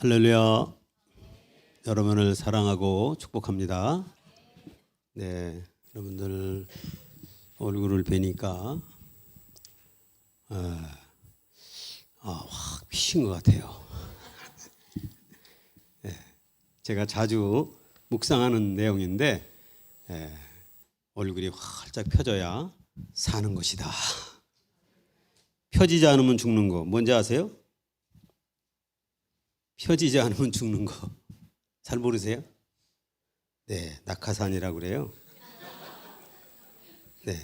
할렐루야. 여러분을 사랑하고 축복합니다. 네, 여러분들 얼굴을 뵈니까 확 피신 것 같아요. 네, 제가 자주 묵상하는 내용인데 얼굴이 활짝 펴져야 사는 것이다. 펴지지 않으면 죽는 거 뭔지 아세요? 펴지지 않으면 죽는 거 잘 모르세요? 네, 낙하산이라고 그래요. 네,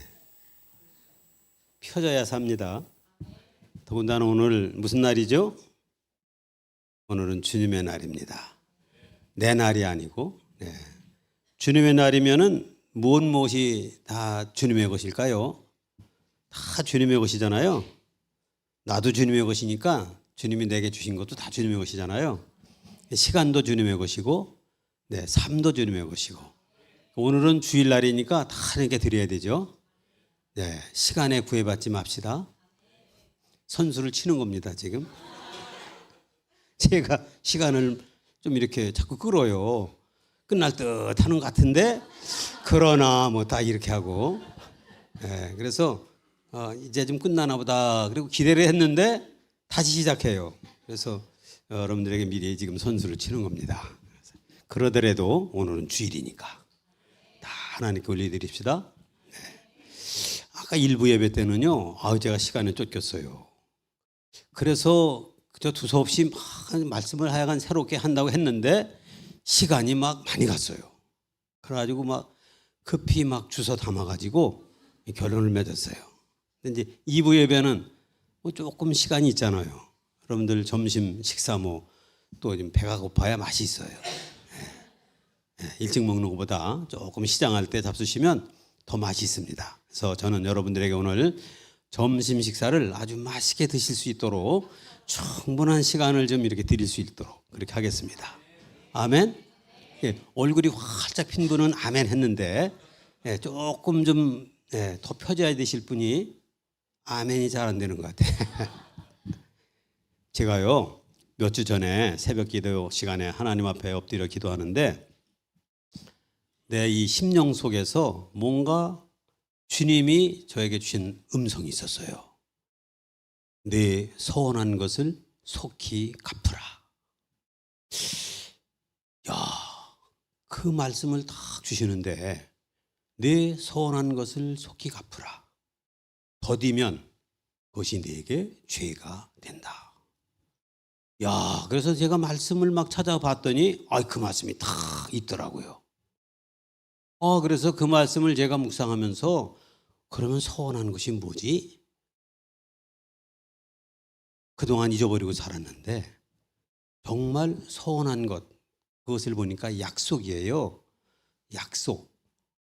펴져야 삽니다. 더군다나 오늘 무슨 날이죠? 오늘은 주님의 날입니다. 내 날이 아니고 주님의 날이면은 무엇이 다 주님의 것일까요? 다 주님의 것이잖아요. 나도 주님의 것이니까 주님이 내게 주신 것도 다 주님의 것이잖아요. 시간도 주님의 것이고 삶도 주님의 것이고 오늘은 주일날이니까 다 하나님께 드려야 되죠. 시간에 구애받지 맙시다. 선수를 치는 겁니다 지금. 제가 시간을 좀 이렇게 자꾸 끌어요. 끝날 듯 하는 것 같은데 그러나 뭐 다 이렇게 하고 그래서 이제 좀 끝나나 보다 그리고 기대를 했는데 다시 시작해요. 그래서 여러분들에게 미리 지금 선수를 치는 겁니다. 그러더라도 오늘은 주일이니까 다 하나님께 올려드립시다. 아까 일부 예배 때는요, 제가 시간에 쫓겼어요. 그래서 그저 두서없이 막 말씀을 하여간 새롭게 한다고 했는데 시간이 막 많이 갔어요. 그래가지고 막 급히 막 주워 담아가지고 결론을 맺었어요. 근데 이제 2부 예배는 뭐 조금 시간이 있잖아요. 여러분들 점심 식사 뭐 또 좀 배가 고파야 맛이 있어요. 일찍 먹는 것보다 조금 시장할 때 잡수시면 더 맛이 있습니다. 그래서 저는 여러분들에게 오늘 점심 식사를 아주 맛있게 드실 수 있도록 충분한 시간을 좀 이렇게 드릴 수 있도록 그렇게 하겠습니다. 아멘. 얼굴이 활짝 핀 분은 아멘 했는데 조금 좀 더 펴져야 되실 분이 아멘이 잘 안 되는 것 같아요. 제가요 몇 주 전에 새벽 기도 시간에 하나님 앞에 엎드려 기도하는데 내 이 심령 속에서 뭔가 주님이 저에게 주신 음성이 있었어요. 네 서원한 것을 속히 갚으라. 그 말씀을 딱 주시는데 네 서원한 것을 속히 갚으라. 더디면 그것이 네게 죄가 된다. 그래서 제가 말씀을 막 찾아봤더니 그 말씀이 다 있더라고요. 그래서 그 말씀을 제가 묵상하면서 그러면 서원한 것이 뭐지? 그동안 잊어버리고 살았는데 정말 서원한 것 그것을 보니까 약속이에요. 약속.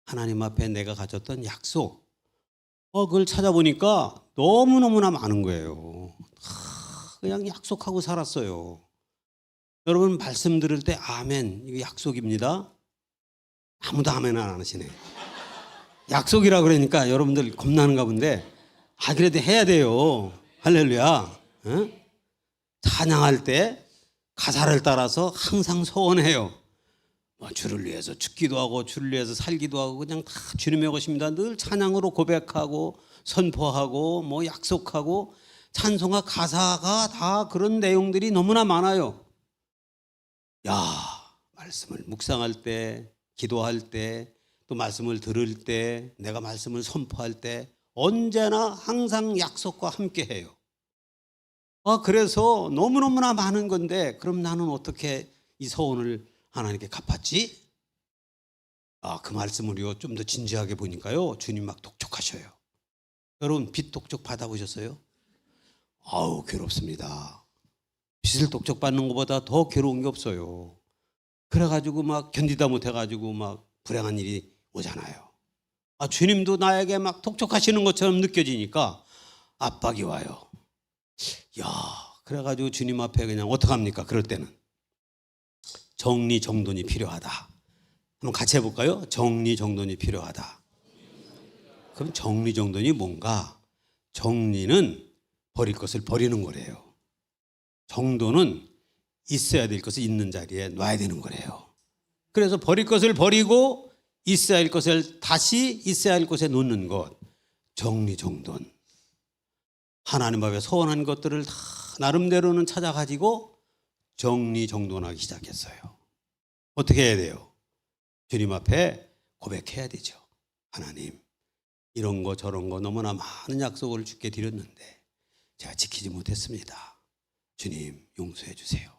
하나님 앞에 내가 가졌던 약속. 그걸 찾아보니까 너무너무나 많은 거예요. 그냥 약속하고 살았어요. 여러분 말씀 들을 때 아멘 이거 약속입니다. 아무도 아멘 안 하시네. 약속이라 그러니까 여러분들 겁나는가 본데 그래도 해야 돼요. 할렐루야. 찬양할 때 가사를 따라서 항상 소원해요. 주를 위해서 죽기도 하고 주를 위해서 살기도 하고 그냥 다 주님의 것입니다. 늘 찬양으로 고백하고 선포하고 뭐 약속하고 찬송가 가사가 다 그런 내용들이 너무나 많아요. 말씀을 묵상할 때 기도할 때 또 말씀을 들을 때 내가 말씀을 선포할 때 언제나 항상 약속과 함께 해요. 그래서 너무너무나 많은 건데 그럼 나는 어떻게 이 서원을 하나님께 갚았지? 그 말씀을요 좀 더 진지하게 보니까요 주님 막 독촉하셔요. 여러분 빚 독촉 받아보셨어요? 괴롭습니다. 빚을 독촉 받는 것보다 더 괴로운 게 없어요. 그래가지고 막 견디다 못해가지고 막 불행한 일이 오잖아요. 주님도 나에게 막 독촉하시는 것처럼 느껴지니까 압박이 와요. 그래가지고 주님 앞에 그냥 어떡합니까? 그럴 때는 정리정돈이 필요하다. 한번 같이 해볼까요? 정리정돈이 필요하다. 그럼 정리정돈이 뭔가? 정리는 버릴 것을 버리는 거래요. 정돈은 있어야 될 것을 있는 자리에 놔야 되는 거래요. 그래서 버릴 것을 버리고 있어야 할 것을 다시 있어야 할 곳에 놓는 것, 정리정돈. 하나님 앞에 소원한 것들을 다 나름대로는 찾아가지고 정리정돈하기 시작했어요. 어떻게 해야 돼요? 주님 앞에 고백해야 되죠. 하나님, 이런 거 저런 거 너무나 많은 약속을 주께 드렸는데 제가 지키지 못했습니다. 주님 용서해 주세요.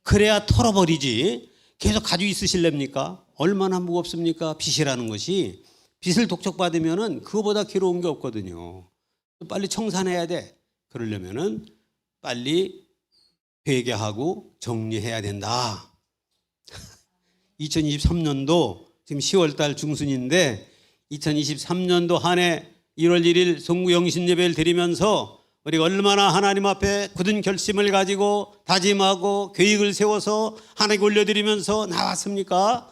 그래야 털어버리지. 계속 가지고 있으실랍니까? 얼마나 무겁습니까? 빚이라는 것이. 빚을 독촉받으면 그거보다 괴로운 게 없거든요. 빨리 청산해야 돼. 그러려면 빨리 회개하고 정리해야 된다. 2023년도 지금 10월달 중순인데 2023년도 한 해 1월 1일 송구영신 예배를 드리면서 우리가 얼마나 하나님 앞에 굳은 결심을 가지고 다짐하고 계획을 세워서 하나님께 올려드리면서 나왔습니까?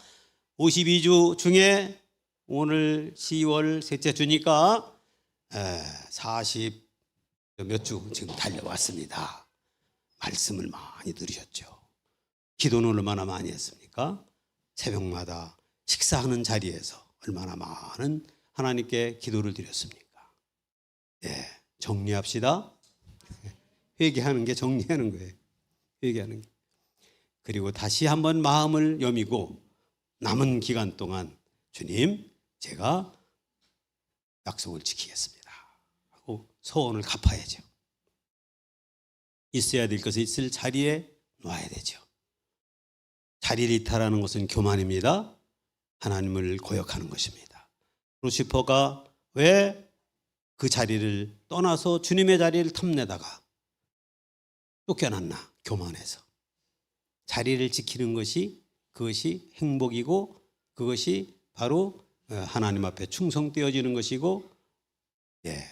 52주 중에 오늘 10월 셋째 주니까 40 몇 주 지금 달려왔습니다. 말씀을 많이 들으셨죠. 기도는 얼마나 많이 했습니까? 새벽마다 식사하는 자리에서 얼마나 많은 하나님께 기도를 드렸습니까? 예, 정리합시다. 회개하는 게 정리하는 거예요. 회개하는 게. 그리고 다시 한번 마음을 여미고 남은 기간 동안 주님, 제가 약속을 지키겠습니다 하고 소원을 갚아야죠. 있어야 될 것이 있을 자리에 놔야 되죠. 자리를 이탈하는 것은 교만입니다. 하나님을 고역하는 것입니다. 루시퍼가 왜 그 자리를 떠나서 주님의 자리를 탐내다가 쫓겨났나? 교만해서. 자리를 지키는 것이, 그것이 행복이고 그것이 바로 하나님 앞에 충성되어지는 것이고, 예,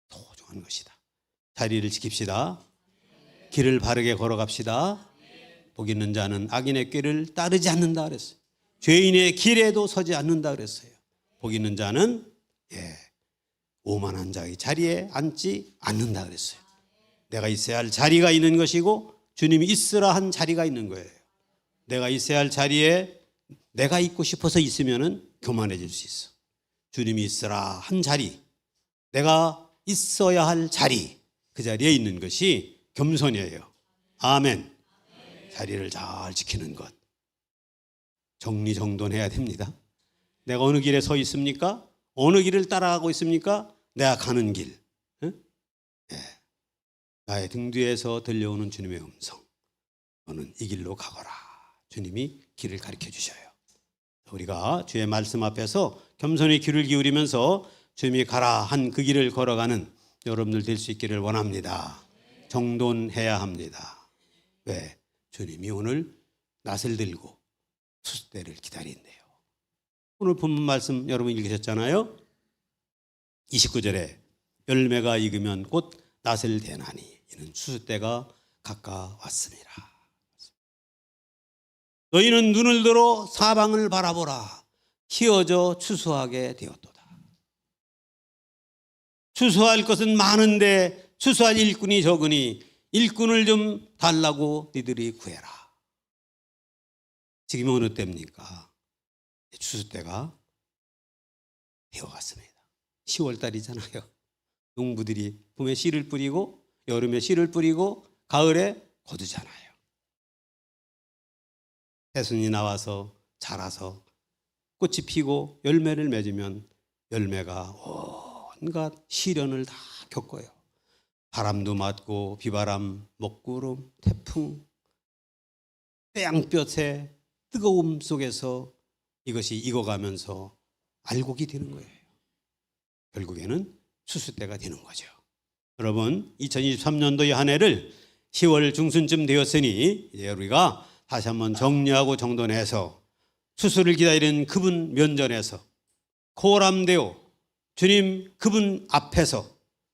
소중한 것이다. 자리를 지킵시다. 길을 바르게 걸어갑시다. 복 있는 자는 악인의 꾀를 따르지 않는다 그랬어요. 죄인의 길에도 서지 않는다 그랬어요. 복 있는 자는 오만한 자의 자리에 앉지 않는다 그랬어요. 내가 있어야 할 자리가 있는 것이고 주님이 있으라 한 자리가 있는 거예요. 내가 있어야 할 자리에 내가 있고 싶어서 있으면 교만해질 수 있어. 주님이 있으라 한 자리, 내가 있어야 할 자리, 그 자리에 있는 것이 겸손이에요. 아멘. 자리를 잘 지키는 것. 정리정돈해야 됩니다. 내가 어느 길에 서 있습니까? 어느 길을 따라가고 있습니까? 내가 가는 길. 나의 등 뒤에서 들려오는 주님의 음성. 너는 이 길로 가거라. 주님이 길을 가르쳐 주셔요. 우리가 주의 말씀 앞에서 겸손히 귀를 기울이면서 주님이 가라 한 그 길을 걸어가는 여러분들 될 수 있기를 원합니다. 정돈해야 합니다. 왜? 주님이 오늘 낫을 들고 수수대를 기다린대요. 오늘 본문 말씀 여러분 읽으셨잖아요. 29절에 열매가 익으면 곧 낫을 대나니 이는 수수대가 가까웠습니다. 너희는 눈을 들어 사방을 바라보라. 희어져 추수하게 되었도다. 추수할 것은 많은데 추수할 일꾼이 적으니 일꾼을 좀 달라고 니들이 구해라. 지금 어느 때입니까? 추수 때가 되어갔습니다. 10월 달이잖아요. 농부들이 봄에 씨를 뿌리고 여름에 씨를 뿌리고 가을에 거두잖아요. 새순이 나와서 자라서 꽃이 피고 열매를 맺으면 열매가 온갖 시련을 다 겪어요. 바람도 맞고 비바람, 먹구름, 태풍, 태양볕의 뜨거움 속에서 이것이 익어가면서 알곡이 되는 거예요. 결국에는 추수 때가 되는 거죠. 여러분, 2023년도 이 한 해를 10월 중순쯤 되었으니 이제 우리가 다시 한번 정리하고 정돈해서 추수를 기다리는 그분 면전에서 코람되어 주님 그분 앞에서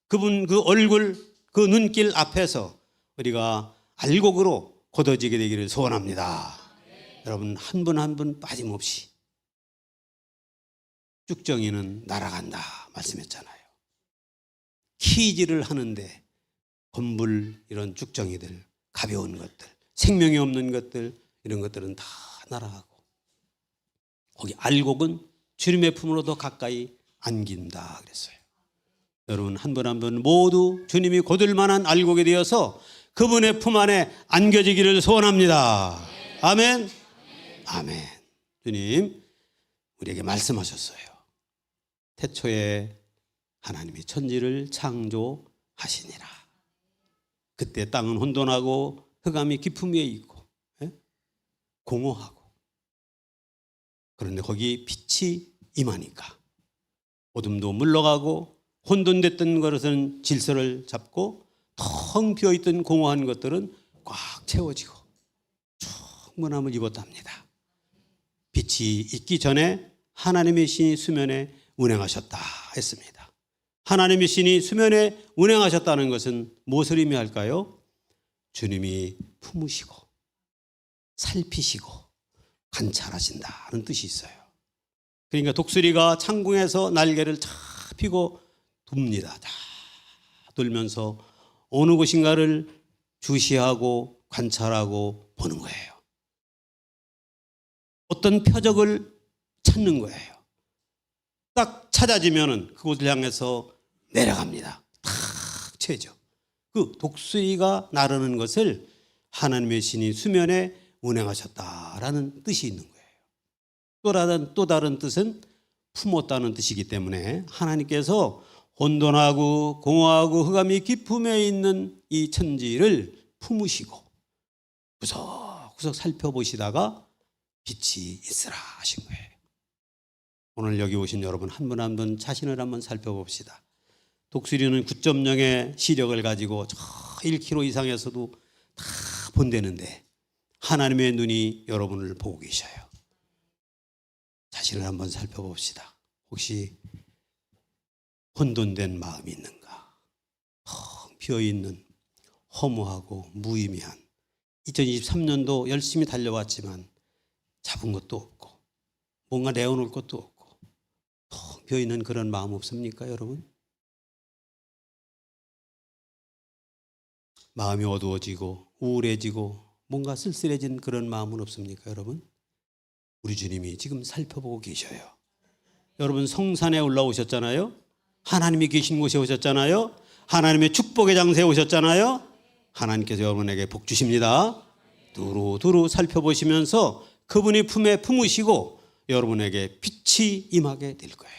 그분 그 얼굴 그 눈길 앞에서 우리가 알곡으로 걷어지게 되기를 소원합니다. 여러분 한 분 한 분 빠짐없이 쭉정이는 날아간다 말씀했잖아요. 키지를 하는데 건물 이런 쭉정이들 가벼운 것들 생명이 없는 것들, 이런 것들은 다 날아가고, 거기 알곡은 주님의 품으로 더 가까이 안긴다 그랬어요. 여러분 한 분 한 분 모두 주님이 거둘 만한 알곡이 되어서 그분의 품 안에 안겨지기를 소원합니다. 아멘. 아멘. 주님 우리에게 말씀하셨어요. 태초에 하나님이 천지를 창조하시니라. 그때 땅은 혼돈하고 흑암이 깊음 위에 있고 공허하고, 그런데 거기 빛이 임하니까 어둠도 물러가고 혼돈됐던 것은 질서를 잡고 텅 비어있던 공허한 것들은 꽉 채워지고 충만함을 입었답니다. 빛이 있기 전에 하나님의 신이 수면에 운행하셨다 했습니다. 하나님의 신이 수면에 운행하셨다는 것은 무엇을 의미할까요? 주님이 품으시고 살피시고 관찰하신다는 뜻이 있어요. 그러니까 독수리가 창궁에서 날개를 쫙 펴고 돕니다. 다 돌면서 어느 곳인가를 주시하고 관찰하고 보는 거예요. 어떤 표적을 찾는 거예요. 딱 찾아지면은 그곳을 향해서 내려갑니다. 탁 채죠. 그 독수리가 나르는 것을 하나님의 신이 수면에 운행하셨다라는 뜻이 있는 거예요. 또 다른 뜻은 품었다는 뜻이기 때문에 하나님께서 혼돈하고 공허하고 흑암이 깊음에 있는 이 천지를 품으시고 구석구석 살펴보시다가 빛이 있으라 하신 거예요. 오늘 여기 오신 여러분 한 분 한 분 자신을 한번 살펴봅시다. 독수리는 9.0의 시력을 가지고 저 1km 이상에서도 다 본다는데 하나님의 눈이 여러분을 보고 계셔요. 자신을 한번 살펴봅시다. 혹시 혼돈된 마음이 있는가? 텅 비어있는 허무하고 무의미한 2023년도 열심히 달려왔지만 잡은 것도 없고 뭔가 내어놓을 것도 없고 텅 비어있는 그런 마음 없습니까 여러분? 마음이 어두워지고 우울해지고 뭔가 쓸쓸해진 그런 마음은 없습니까 여러분? 우리 주님이 지금 살펴보고 계셔요. 여러분 성산에 올라오셨잖아요. 하나님이 계신 곳에 오셨잖아요. 하나님의 축복의 장소에 오셨잖아요. 하나님께서 여러분에게 복 주십니다. 두루두루 살펴보시면서 그분이 품에 품으시고 여러분에게 빛이 임하게 될 거예요.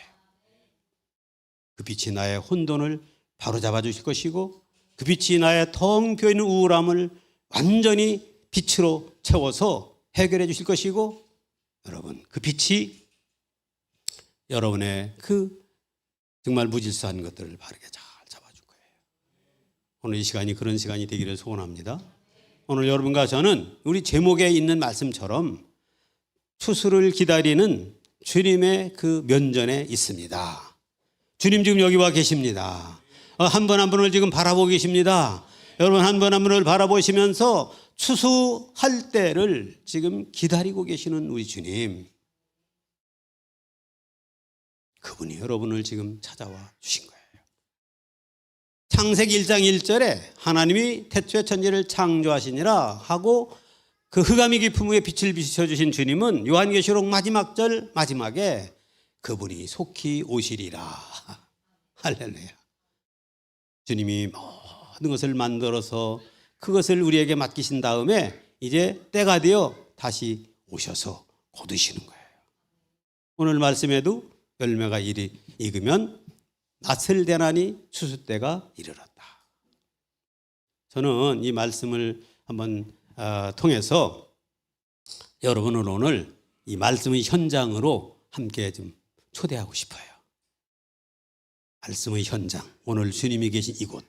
그 빛이 나의 혼돈을 바로잡아 주실 것이고 그 빛이 나의 텅 비어있는 우울함을 완전히 빛으로 채워서 해결해 주실 것이고 여러분 그 빛이 여러분의 그 정말 무질서한 것들을 바르게 잘 잡아줄 거예요. 오늘 이 시간이 그런 시간이 되기를 소원합니다. 오늘 여러분과 저는 우리 제목에 있는 말씀처럼 추수를 기다리는 주님의 그 면전에 있습니다. 주님 지금 여기 와 계십니다. 한 분 한 분을 지금 바라보고 계십니다. 여러분 한 분 한 분을 바라보시면서 추수할 때를 지금 기다리고 계시는 우리 주님, 그분이 여러분을 지금 찾아와 주신 거예요. 창세기 1장 1절에 하나님이 태초에 천지를 창조하시니라 하고 그 흑암이 깊음 위에 빛을 비춰주신 주님은 요한계시록 마지막 절 마지막에 그분이 속히 오시리라. 할렐루야. 주님이 모든 것을 만들어서 그것을 우리에게 맡기신 다음에 이제 때가 되어 다시 오셔서 거두시는 거예요. 오늘 말씀에도 열매가 익으면 낯을 대나니 추수 때가 이르렀다. 저는 이 말씀을 한번 통해서 여러분을 오늘 이 말씀의 현장으로 함께 좀 초대하고 싶어요. 말씀의 현장, 오늘 주님이 계신 이곳.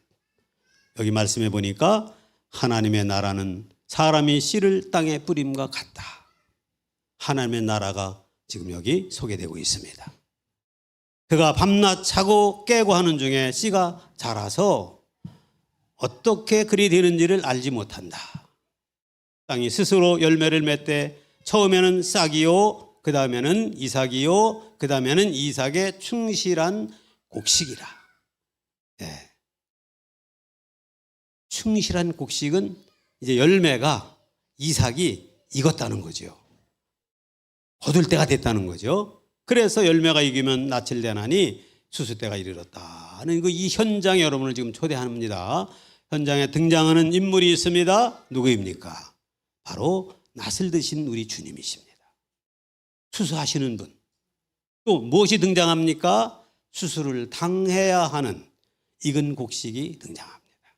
여기 말씀해 보니까 하나님의 나라는 사람이 씨를 땅에 뿌림과 같다. 하나님의 나라가 지금 여기 소개되고 있습니다. 그가 밤낮 자고 깨고 하는 중에 씨가 자라서 어떻게 그리 되는지를 알지 못한다. 땅이 스스로 열매를 맺되 처음에는 싹이요, 그 다음에는 이삭이요, 그 다음에는 이삭의 충실한 곡식이라. 충실한 곡식은 이제 열매가 이삭이 익었다는 거죠. 거둘 때가 됐다는 거죠. 그래서 열매가 익으면 낯을 내나니 수수 때가 이르렀다는 이 현장에 여러분을 지금 초대합니다. 현장에 등장하는 인물이 있습니다. 누구입니까? 바로 낫을 드신 우리 주님이십니다. 수수하시는 분. 또 무엇이 등장합니까? 수수를 당해야 하는 익은 곡식이 등장합니다.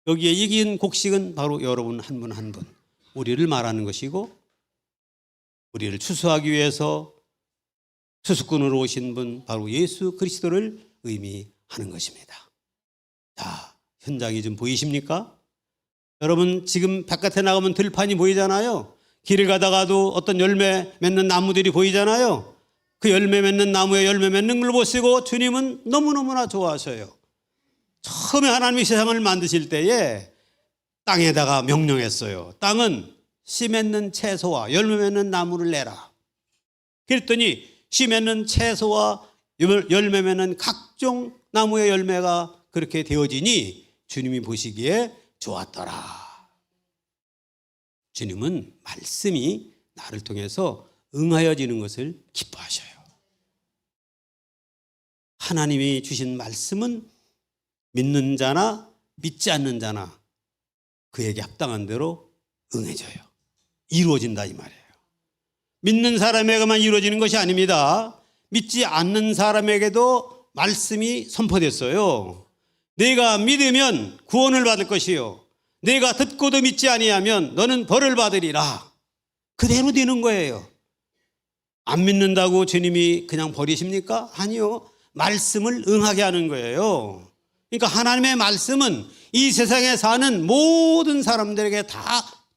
여기에 익은 곡식은 바로 여러분 한 분 한 분, 우리를 말하는 것이고, 우리를 추수하기 위해서 수수꾼으로 오신 분, 바로 예수 그리스도를 의미하는 것입니다. 자, 현장이 좀 보이십니까? 여러분 지금 바깥에 나가면 들판이 보이잖아요. 길을 가다가도 어떤 열매 맺는 나무들이 보이잖아요. 그 열매 맺는 나무에 열매 맺는 걸 보시고 주님은 너무너무나 좋아하셔요. 처음에 하나님이 세상을 만드실 때에 땅에다가 명령했어요. 땅은 씨 맺는 채소와 열매 맺는 나무를 내라. 그랬더니 씨 맺는 채소와 열매 맺는 각종 나무의 열매가 그렇게 되어지니 주님이 보시기에 좋았더라. 주님은 말씀이 나를 통해서 응하여지는 것을 기뻐하셔요. 하나님이 주신 말씀은 믿는 자나 믿지 않는 자나 그에게 합당한 대로 응해져요. 이루어진다 이 말이에요. 믿는 사람에게만 이루어지는 것이 아닙니다. 믿지 않는 사람에게도 말씀이 선포됐어요. 내가 믿으면 구원을 받을 것이요, 내가 듣고도 믿지 아니하면 너는 벌을 받으리라. 그대로 되는 거예요. 안 믿는다고 주님이 그냥 버리십니까? 아니요. 말씀을 응하게 하는 거예요. 그러니까 하나님의 말씀은 이 세상에 사는 모든 사람들에게 다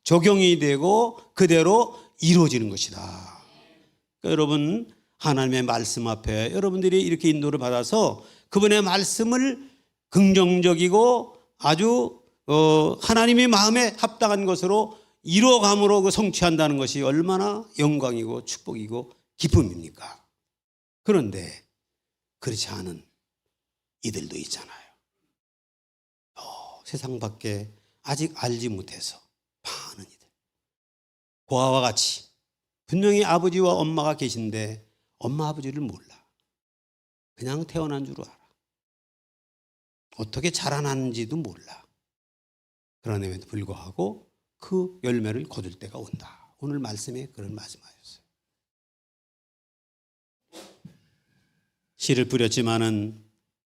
적용이 되고 그대로 이루어지는 것이다. 그러니까 여러분 하나님의 말씀 앞에 여러분들이 이렇게 인도를 받아서 그분의 말씀을 긍정적이고 아주 하나님의 마음에 합당한 것으로 이루어감으로 그 성취한다는 것이 얼마나 영광이고 축복이고 기쁨입니까? 그런데 그렇지 않은 이들도 있잖아요. 세상 밖에 아직 알지 못해서 많은 이들. 고아와 같이 분명히 아버지와 엄마가 계신데 엄마 아버지를 몰라. 그냥 태어난 줄 알아. 어떻게 자라났는지도 몰라. 그럼에도 불구하고 그 열매를 거둘 때가 온다. 오늘 말씀에 그런 말씀하셨어요. 씨를 뿌렸지만은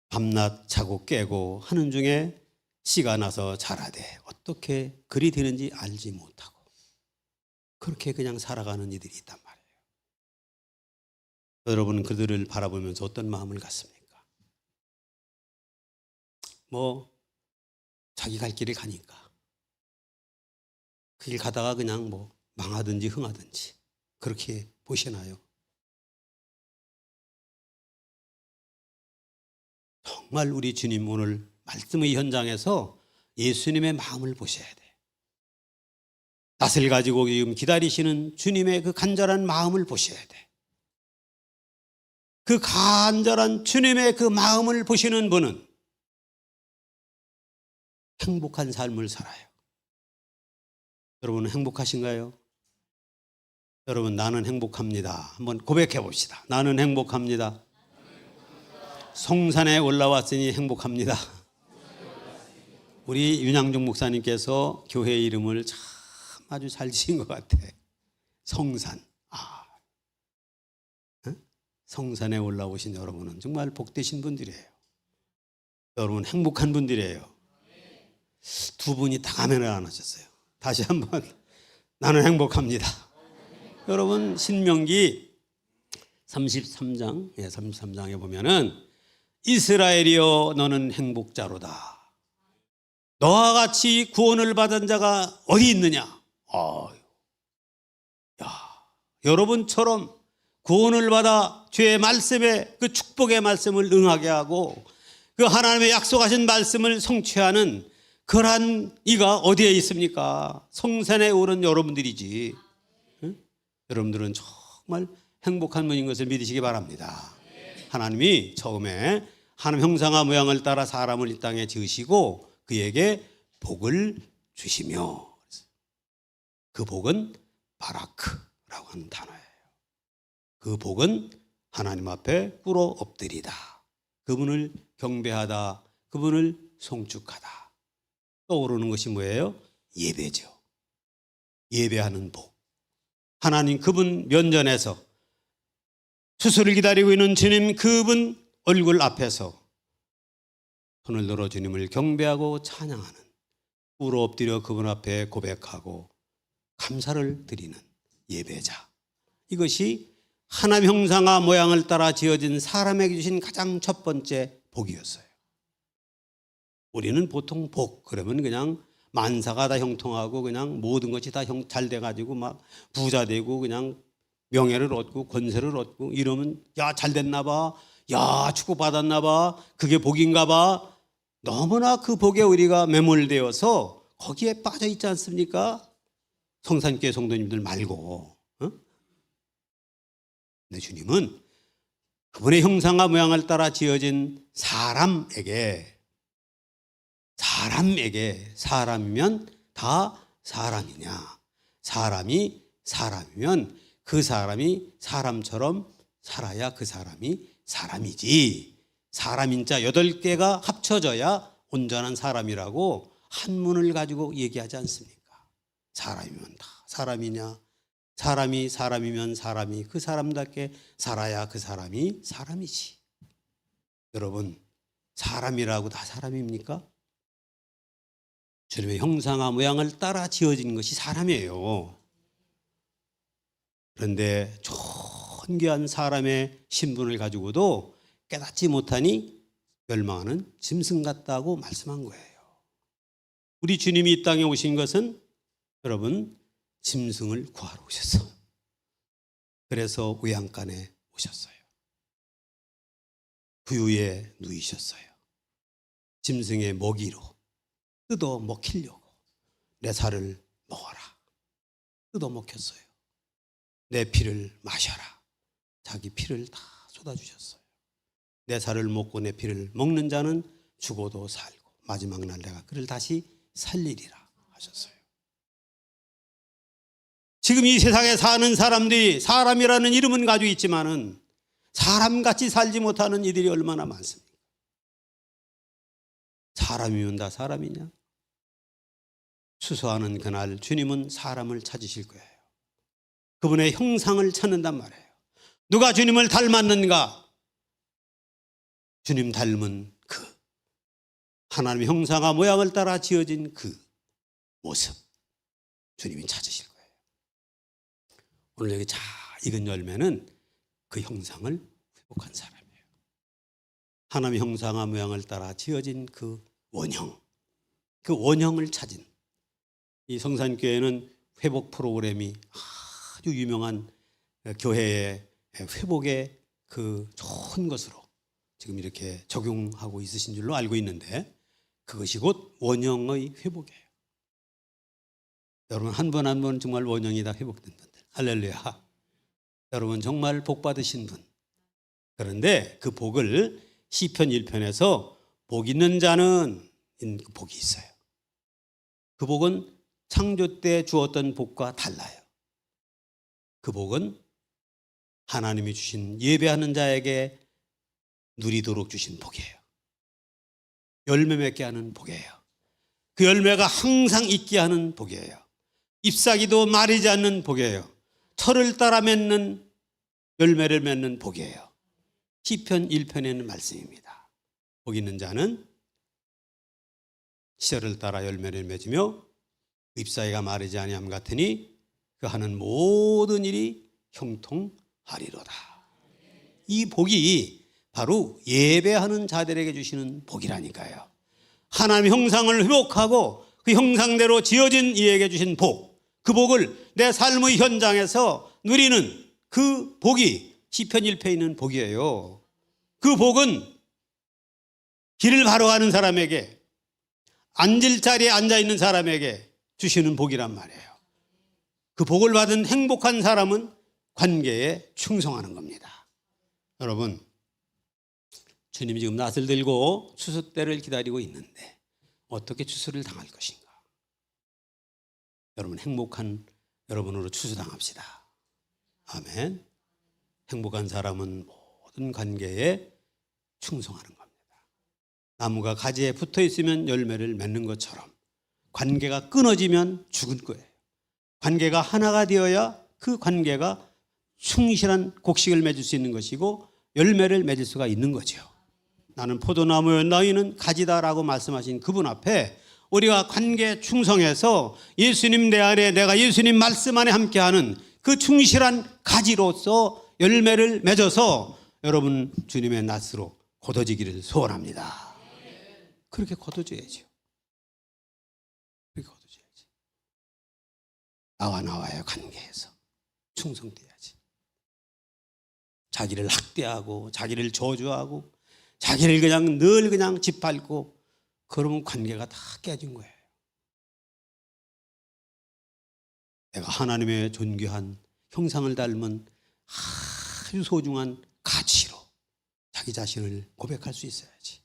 밤낮 자고 깨고 하는 중에 씨가 나서 자라되 어떻게 그리 되는지 알지 못하고 그렇게 그냥 살아가는 이들이 있단 말이에요. 여러분은 그들을 바라보면서 어떤 마음을 갖습니까? 자기 갈 길을 가니까 그 길 가다가 그냥 망하든지 흥하든지 그렇게 보시나요? 정말 우리 주님 오늘 말씀의 현장에서 예수님의 마음을 보셔야 돼. 낯을 가지고 지금 기다리시는 주님의 그 간절한 마음을 보셔야 돼. 그 간절한 주님의 그 마음을 보시는 분은 행복한 삶을 살아요. 여러분은 행복하신가요? 여러분, 나는 행복합니다. 한번 고백해 봅시다. 나는 행복합니다. 성산에 올라왔으니 행복합니다. 우리 윤양중 목사님께서 교회 이름을 참 아주 잘 지은 것 같아. 성산. 성산에 올라오신 여러분은 정말 복되신 분들이에요. 여러분 행복한 분들이에요. 두 분이 다 가면을 안 하셨어요. 다시 한번 나는 행복합니다. 여러분 신명기 33장 33장에 보면은 이스라엘이여 너는 행복자로다. 너와 같이 구원을 받은 자가 어디 있느냐? 여러분처럼 구원을 받아 주의 말씀에 그 축복의 말씀을 응하게 하고 그 하나님의 약속하신 말씀을 성취하는 그러한 이가 어디에 있습니까? 성산에 오른 여러분들이지. 응? 여러분들은 정말 행복한 분인 것을 믿으시기 바랍니다. 하나님이 처음에 하나님 형상과 모양을 따라 사람을 이 땅에 지으시고 그에게 복을 주시며 그 복은 바라크라고 하는 단어예요. 그 복은 하나님 앞에 꿇어 엎드리다, 그분을 경배하다, 그분을 송축하다. 떠오르는 것이 뭐예요? 예배죠. 예배하는 복. 하나님 그분 면전에서 수술을 기다리고 있는 주님 그분 얼굴 앞에서 손을 들어 주님을 경배하고 찬양하는, 꿇어 엎드려 그분 앞에 고백하고 감사를 드리는 예배자. 이것이 하나님 형상과 모양을 따라 지어진 사람에게 주신 가장 첫 번째 복이었어요. 우리는 보통 복 그러면 그냥 만사가 다 형통하고 그냥 모든 것이 다 잘 돼가지고 막 부자 되고 그냥 명예를 얻고 권세를 얻고 이러면 야, 잘 됐나 봐, 야, 축복받았나 봐, 그게 복인가 봐. 너무나 그 복에 우리가 매몰되어서 거기에 빠져 있지 않습니까? 성산교회 성도님들 말고. 근데 주님은 그분의 형상과 모양을 따라 지어진 사람이면 다 사람이냐, 사람이 사람이면 그 사람이 사람처럼 살아야 그 사람이 사람이지, 사람인 자 8개가 합쳐져야 온전한 사람이라고 한문을 가지고 얘기하지 않습니까? 사람이면 다 사람이냐, 사람이 사람이면 사람이 그 사람답게 살아야 그 사람이 사람이지. 여러분, 사람이라고 다 사람입니까? 주님의 형상과 모양을 따라 지어진 것이 사람이에요. 그런데 존귀한 사람의 신분을 가지고도 깨닫지 못하니 멸망하는 짐승 같다고 말씀한 거예요. 우리 주님이 이 땅에 오신 것은 여러분 짐승을 구하러 오셨어요. 그래서 우양간에 오셨어요. 부유에 누이셨어요. 짐승의 먹이로 뜯어 먹히려고 내 살을 먹어라, 뜯어 먹혔어요. 내 피를 마셔라, 자기 피를 다 쏟아주셨어요. 내 살을 먹고 내 피를 먹는 자는 죽어도 살고 마지막 날 내가 그를 다시 살리리라 하셨어요. 지금 이 세상에 사는 사람들이 사람이라는 이름은 가지고 있지만은 사람같이 살지 못하는 이들이 얼마나 많습니까? 사람이면 다 사람이냐? 추수하는 그날 주님은 사람을 찾으실 거예요. 그분의 형상을 찾는단 말이에요. 누가 주님을 닮았는가? 주님 닮은 그 하나님의 형상과 모양을 따라 지어진 그 모습 주님이 찾으실 거예요. 오늘 여기 잘 익은 열매는 그 형상을 회복한 사람이에요. 하나님의 형상과 모양을 따라 지어진 그 원형, 그 원형을 찾은 이 성산교회는 회복 프로그램이 아주 유명한 교회의 회복의 그 좋은 것으로 지금 이렇게 적용하고 있으신 줄로 알고 있는데 그것이 곧 원형의 회복이에요. 여러분 한 번 한 번 정말 원형이 다 회복된 분들, 할렐루야. 여러분 정말 복 받으신 분. 그런데 그 복을 시편 1편에서 복 있는 자는 복이 있어요. 그 복은 창조 때 주었던 복과 달라요. 그 복은 하나님이 주신 예배하는 자에게 누리도록 주신 복이에요. 열매 맺게 하는 복이에요. 그 열매가 항상 있게 하는 복이에요. 잎사귀도 마르지 않는 복이에요. 철을 따라 맺는 열매를 맺는 복이에요. 시편 1편에는 말씀입니다. 복 있는 자는 시절을 따라 열매를 맺으며 잎사귀가 마르지 아니함 같으니 그 하는 모든 일이 형통하리로다. 이 복이 바로 예배하는 자들에게 주시는 복이라니까요. 하나님의 형상을 회복하고 그 형상대로 지어진 이에게 주신 복, 그 복을 내 삶의 현장에서 누리는 그 복이 시편 1편에 있는 복이에요. 그 복은 길을 바로 가는 사람에게, 앉을 자리에 앉아 있는 사람에게 주시는 복이란 말이에요. 그 복을 받은 행복한 사람은 관계에 충성하는 겁니다. 여러분, 주님이 지금 낫을 들고 추수 때를 기다리고 있는데 어떻게 추수를 당할 것인가? 여러분 행복한 여러분으로 추수당합시다. 아멘. 행복한 사람은 모든 관계에 충성하는 겁니다. 나무가 가지에 붙어 있으면 열매를 맺는 것처럼 관계가 끊어지면 죽은 거예요. 관계가 하나가 되어야 그 관계가 충실한 곡식을 맺을 수 있는 것이고 열매를 맺을 수가 있는 거죠. 나는 포도나무요 너희는 가지다라고 말씀하신 그분 앞에 우리가 관계에 충성해서 예수님 내 안에 내가 예수님 말씀 안에 함께하는 그 충실한 가지로서 열매를 맺어서 여러분 주님의 낫으로 거둬지기를 소원합니다. 그렇게 거둬져야죠. 그렇게 거둬져야지. 나와의 관계에서 충성돼야지. 자기를 학대하고 자기를 저주하고 자기를 그냥 늘 그냥 짓밟고 그러면 관계가 다 깨진 거예요. 내가 하나님의 존귀한 형상을 닮은 아주 소중한 가치로 자기 자신을 고백할 수 있어야지.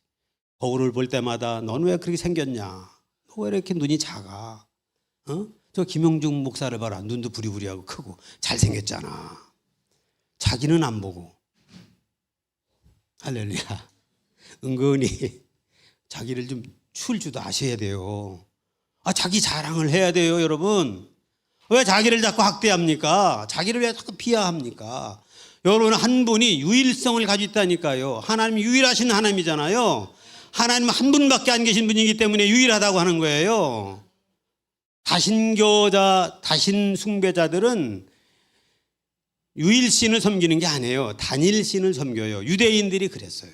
거울을 볼 때마다 넌 왜 그렇게 생겼냐? 너 왜 이렇게 눈이 작아? 저 김영중 목사를 봐라. 눈도 부리부리하고 크고 잘생겼잖아. 자기는 안 보고. 할렐루야. 은근히 자기를 좀 추울 줄도 아셔야 돼요. 자기 자랑을 해야 돼요, 여러분. 왜 자기를 자꾸 학대합니까? 자기를 왜 자꾸 비하합니까? 여러분, 한 분이 유일성을 가지고 있다니까요. 하나님이 유일하신 하나님이잖아요. 하나님 한 분밖에 안 계신 분이기 때문에 유일하다고 하는 거예요. 다신교자, 다신숭배자들은 유일신을 섬기는 게 아니에요. 단일신을 섬겨요. 유대인들이 그랬어요.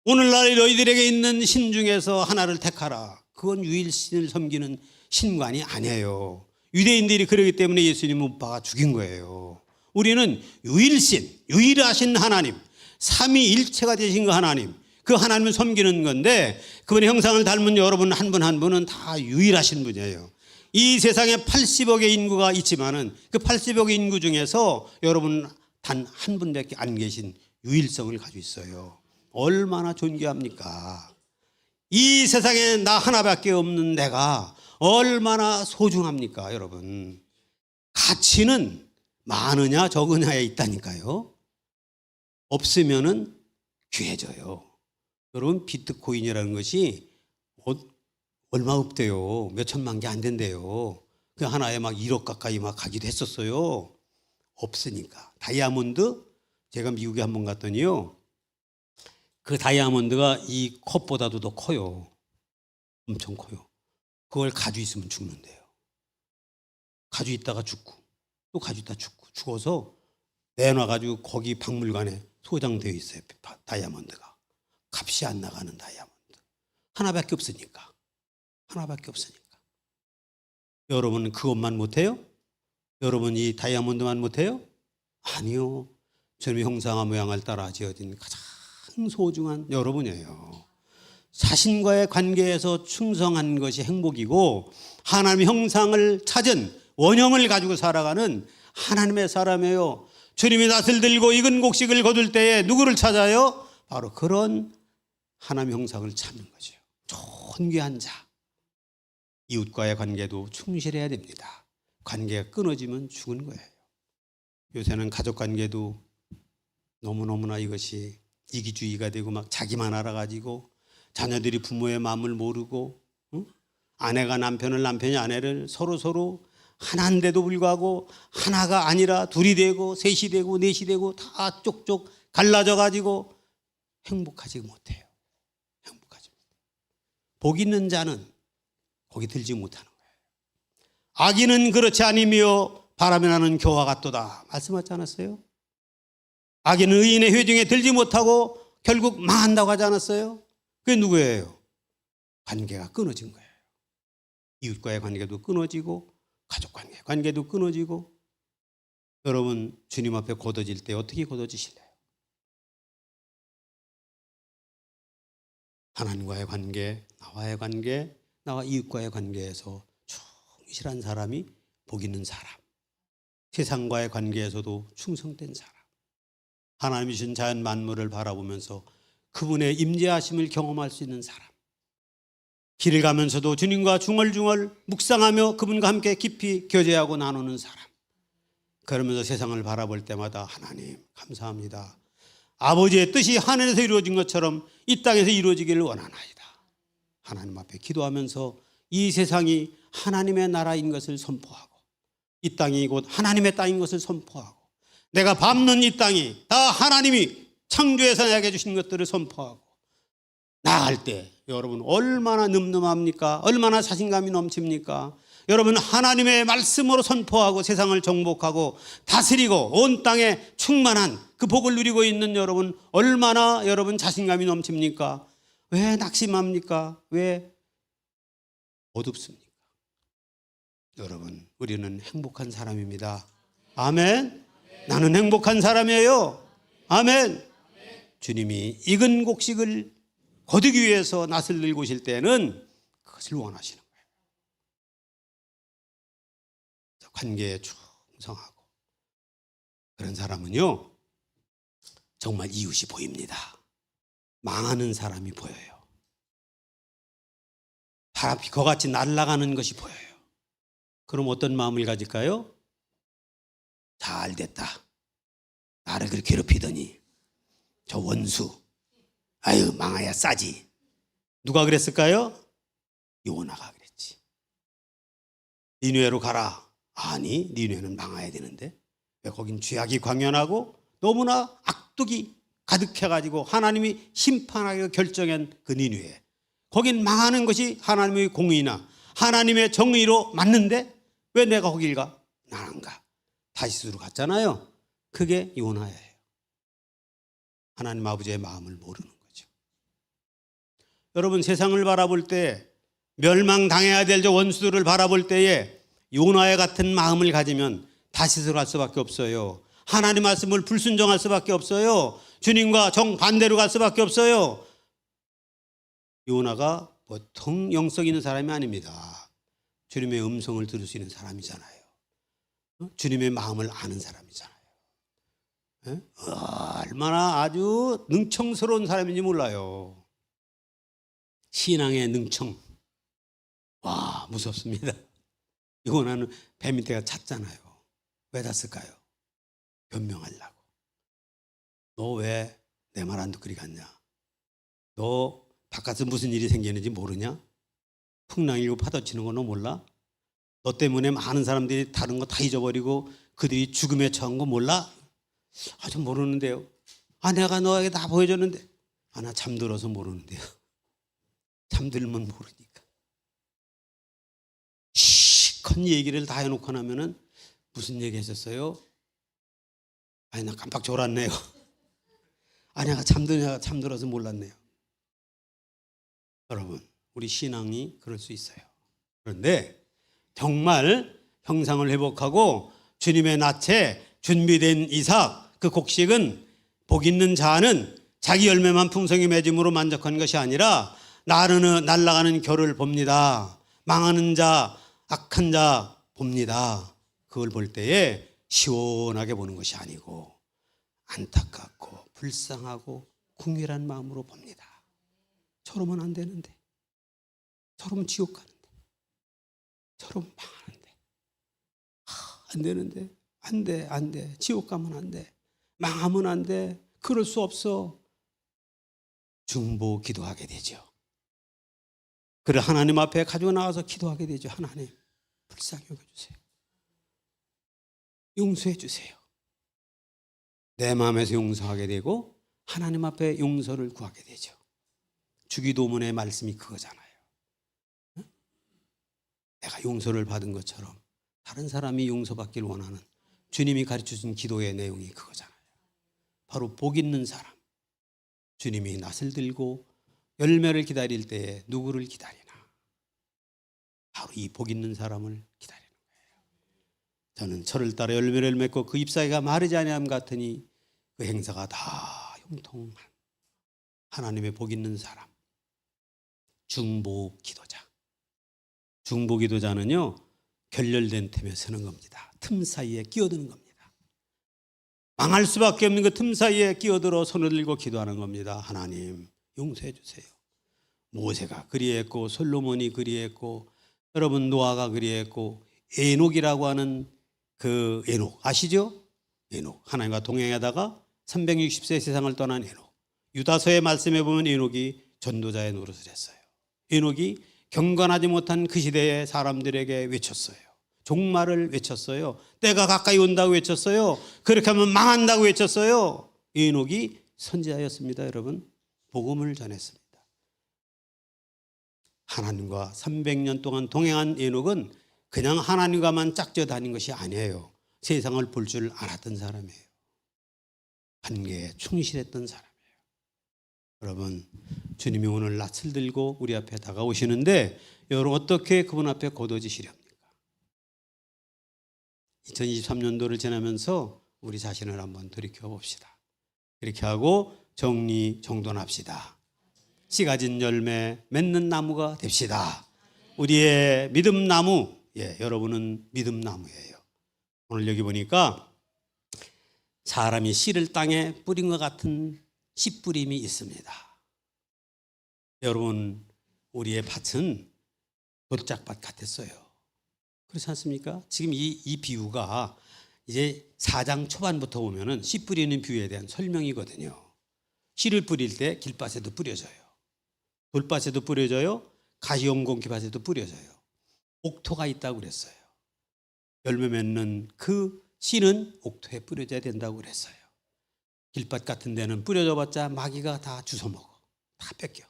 오늘날 너희들에게 있는 신 중에서 하나를 택하라. 그건 유일신을 섬기는 신관이 아니에요. 유대인들이 그러기 때문에 예수님은 못 박아 죽인 거예요. 우리는 유일신, 유일하신 하나님, 삼위일체가 되신 그 하나님, 그 하나님을 섬기는 건데 그분의 형상을 닮은 여러분 한 분 한 분은 다 유일하신 분이에요. 이 세상에 80억의 인구가 있지만은 그 80억의 인구 중에서 여러분 단 한 분밖에 안 계신 유일성을 가지고 있어요. 얼마나 존귀합니까? 이 세상에 나 하나밖에 없는 내가 얼마나 소중합니까, 여러분? 가치는 많으냐 적으냐에 있다니까요. 없으면은 귀해져요. 여러분, 비트코인이라는 것이 얼마 없대요. 몇 천만 개 안 된대요. 그 하나에 막 1억 가까이 막 가기도 했었어요. 없으니까. 다이아몬드, 제가 미국에 한번 갔더니요, 그 다이아몬드가 이 컵보다도 더 커요. 엄청 커요. 그걸 가지고 있으면 죽는데요. 가지고 있다가 죽고 또 가지고 있다가 죽고 죽어서 내놔가지고 거기 박물관에 소장되어 있어요. 다이아몬드가. 값이 안 나가는 다이아몬드. 하나밖에 없으니까. 하나밖에 없으니까. 여러분은 그것만 못해요? 여러분 이 다이아몬드만 못해요? 아니요. 주님의 형상과 모양을 따라 지어진 가장 소중한 여러분이에요. 자신과의 관계에서 충성한 것이 행복이고 하나님의 형상을 찾은 원형을 가지고 살아가는 하나님의 사람이에요. 주님이 낫을 들고 익은 곡식을 거둘 때에 누구를 찾아요? 바로 그런 하나님의 형상을 찾는 거죠. 존귀한 자. 이웃과의 관계도 충실해야 됩니다. 관계가 끊어지면 죽은 거예요. 요새는 가족 관계도 너무너무나 이것이 이기주의가 되고 막 자기만 알아가지고 자녀들이 부모의 마음을 모르고 아내가 남편을 남편이 아내를 서로 하나인데도 불구하고 하나가 아니라 둘이 되고 셋이 되고 넷이 되고 다 쪽쪽 갈라져 가지고 행복하지 못해요. 행복하지 못해요. 복 있는 자는 거기 들지 못하는 거예요. 악인은 그렇지 아니며 바람이 나는 교와 같도다 말씀하지 않았어요? 악인은 의인의 회중에 들지 못하고 결국 망한다고 하지 않았어요? 그게 누구예요? 관계가 끊어진 거예요. 이웃과의 관계도 끊어지고 가족 관계도 끊어지고. 여러분 주님 앞에 거둬질 때 어떻게 거둬지실래요? 하나님과의 관계, 나와의 관계, 나와 이웃과의 관계에서 충실한 사람이 복 있는 사람. 세상과의 관계에서도 충성된 사람. 하나님이 주신 자연 만물을 바라보면서 그분의 임재하심을 경험할 수 있는 사람. 길을 가면서도 주님과 중얼중얼 묵상하며 그분과 함께 깊이 교제하고 나누는 사람. 그러면서 세상을 바라볼 때마다 하나님 감사합니다. 아버지의 뜻이 하늘에서 이루어진 것처럼 이 땅에서 이루어지기를 원하나이다. 하나님 앞에 기도하면서 이 세상이 하나님의 나라인 것을 선포하고 이 땅이 곧 하나님의 땅인 것을 선포하고 내가 밟는 이 땅이 다 하나님이 창조해서 내게 주신 것들을 선포하고 나아갈 때 여러분 얼마나 늠름합니까? 얼마나 자신감이 넘칩니까? 여러분 하나님의 말씀으로 선포하고 세상을 정복하고 다스리고 온 땅에 충만한 그 복을 누리고 있는 여러분 얼마나 여러분 자신감이 넘칩니까? 왜 낙심합니까? 왜 어둡습니까? 여러분 우리는 행복한 사람입니다. 아멘. 나는 행복한 사람이에요. 아멘. 주님이 익은 곡식을 거두기 위해서 낫을 들고 오실 때는 그것을 원하시는 거예요. 관계에 충성하고 그런 사람은요 정말 이웃이 보입니다. 망하는 사람이 보여요. 바람이 거같이 날아가는 것이 보여요. 그럼 어떤 마음을 가질까요? 잘 됐다. 나를 그렇게 괴롭히더니 저 원수 아유 망하야 싸지. 누가 그랬을까요? 요나가 그랬지. 니느웨로 가라. 아니 니느웨는 망해야 되는데 왜 거긴 죄악이 광연하고 너무나 악독이 가득해가지고 하나님이 심판하기로 결정한 그 니느웨 거긴 망하는 것이 하나님의 공의나 하나님의 정의로 맞는데 왜 내가 거길 가? 난 안 가. 다시스로 갔잖아요. 그게 요나예요. 하나님 아버지의 마음을 모르는 거죠. 여러분 세상을 바라볼 때 멸망당해야 될 저 원수들을 바라볼 때에 요나의 같은 마음을 가지면 다시스로 갈 수밖에 없어요. 하나님 말씀을 불순종할 수밖에 없어요. 주님과 정반대로 갈 수밖에 없어요. 요나가 보통 영성 있는 사람이 아닙니다. 주님의 음성을 들을 수 있는 사람이잖아요. 주님의 마음을 아는 사람이잖아요. 얼마나 아주 능청스러운 사람인지 몰라요. 신앙의 능청. 와 무섭습니다. 요나는 배 밑에가 찼잖아요. 왜 찼을까요? 변명하려고. 너 왜 내 말 안 듣고 그리 갔냐? 너 바깥에서 무슨 일이 생기는지 모르냐? 풍랑 일고 파도 치는 거 너 몰라? 너 때문에 많은 사람들이 다른 거 다 잊어버리고 그들이 죽음에 처한 거 몰라? 아, 좀 모르는데요. 아, 내가 너에게 다 보여줬는데. 아, 나 잠들어서 모르는데요. 잠들면 모르니까. 시큰 얘기를 다 해놓고 나면은 무슨 얘기 하셨어요? 아니, 나 깜빡 졸았네요. 아, 내가 잠들어서 몰랐네요. 여러분, 우리 신앙이 그럴 수 있어요. 그런데 정말 형상을 회복하고 주님의 낯에 준비된 이삭, 그 곡식은 복 있는 자는 자기 열매만 풍성히 맺음으로 만족한 것이 아니라 날아가는 겨를 봅니다. 망하는 자, 악한 자 봅니다. 그걸 볼 때에 시원하게 보는 것이 아니고 안타깝고 불쌍하고 궁일한 마음으로 봅니다. 저러면 안 되는데, 저러면 지옥 가는데, 저러면 망하는데, 안 되는데, 안 돼. 지옥 가면 안 돼. 망하면 안 돼. 그럴 수 없어. 중보 기도하게 되죠. 그래 하나님 앞에 가지고 나와서 기도하게 되죠. 하나님 불쌍히 여겨주세요. 용서해 주세요. 내 마음에서 용서하게 되고 하나님 앞에 용서를 구하게 되죠. 주기도문의 말씀이 그거잖아요. 내가 용서를 받은 것처럼 다른 사람이 용서받기를 원하는 주님이 가르쳐준 기도의 내용이 그거잖아요. 바로 복 있는 사람. 주님이 낫을 들고 열매를 기다릴 때에 누구를 기다리나? 바로 이 복 있는 사람을 기다리는 거예요. 저는 철을 따라 열매를 맺고 그 잎사귀가 마르지 아니함 같으니 그 행사가 다 형통한 하나님의 복 있는 사람. 중보 기도자. 중보 기도자는요 결렬된 틈에 서는 겁니다. 틈 사이에 끼어드는 겁니다. 망할 수밖에 없는 그 틈 사이에 끼어들어 손을 들고 기도하는 겁니다. 하나님 용서해 주세요. 모세가 그리했고 솔로몬이 그리했고 여러분 노아가 그리했고 에녹이라고 하는 그 에녹 아시죠? 에녹 하나님과 동행하다가 360세 세상을 떠난 에녹. 유다서의 말씀에 보면 에녹이 전도자의 노릇을 했어요. 에녹이 경건하지 못한 그 시대의 사람들에게 외쳤어요. 종말을 외쳤어요. 때가 가까이 온다고 외쳤어요. 그렇게 하면 망한다고 외쳤어요. 에녹이 선지자였습니다. 여러분 복음을 전했습니다. 하나님과 300년 동안 동행한 에녹은 그냥 하나님과만 짝져 다닌 것이 아니에요. 세상을 볼 줄 알았던 사람이에요. 관계에 충실했던 사람이에요. 여러분 주님이 오늘 낯을 들고 우리 앞에 다가오시는데 여러분 어떻게 그분 앞에 곧어지시렵니까? 2023년도를 지나면서 우리 자신을 한번 돌이켜봅시다. 그렇게 하고 정리정돈합시다. 씨 가진 열매 맺는 나무가 됩시다. 우리의 믿음 나무, 여러분은 믿음 나무예요. 오늘 여기 보니까 사람이 씨를 땅에 뿌린 것 같은 씨 뿌림이 있습니다. 여러분 우리의 밭은 돌짝밭 같았어요. 그렇지 않습니까? 지금 이 비유가 이제 4장 초반부터 보면은 씨 뿌리는 비유에 대한 설명이거든요. 씨를 뿌릴 때 길밭에도 뿌려져요. 돌밭에도 뿌려져요. 가시용공기밭에도 뿌려져요. 옥토가 있다고 그랬어요. 열매 맺는 그 씨는 옥토에 뿌려져야 된다고 그랬어요. 길밭 같은 데는 뿌려져봤자 마귀가 다 주워먹어. 다 뺏겨.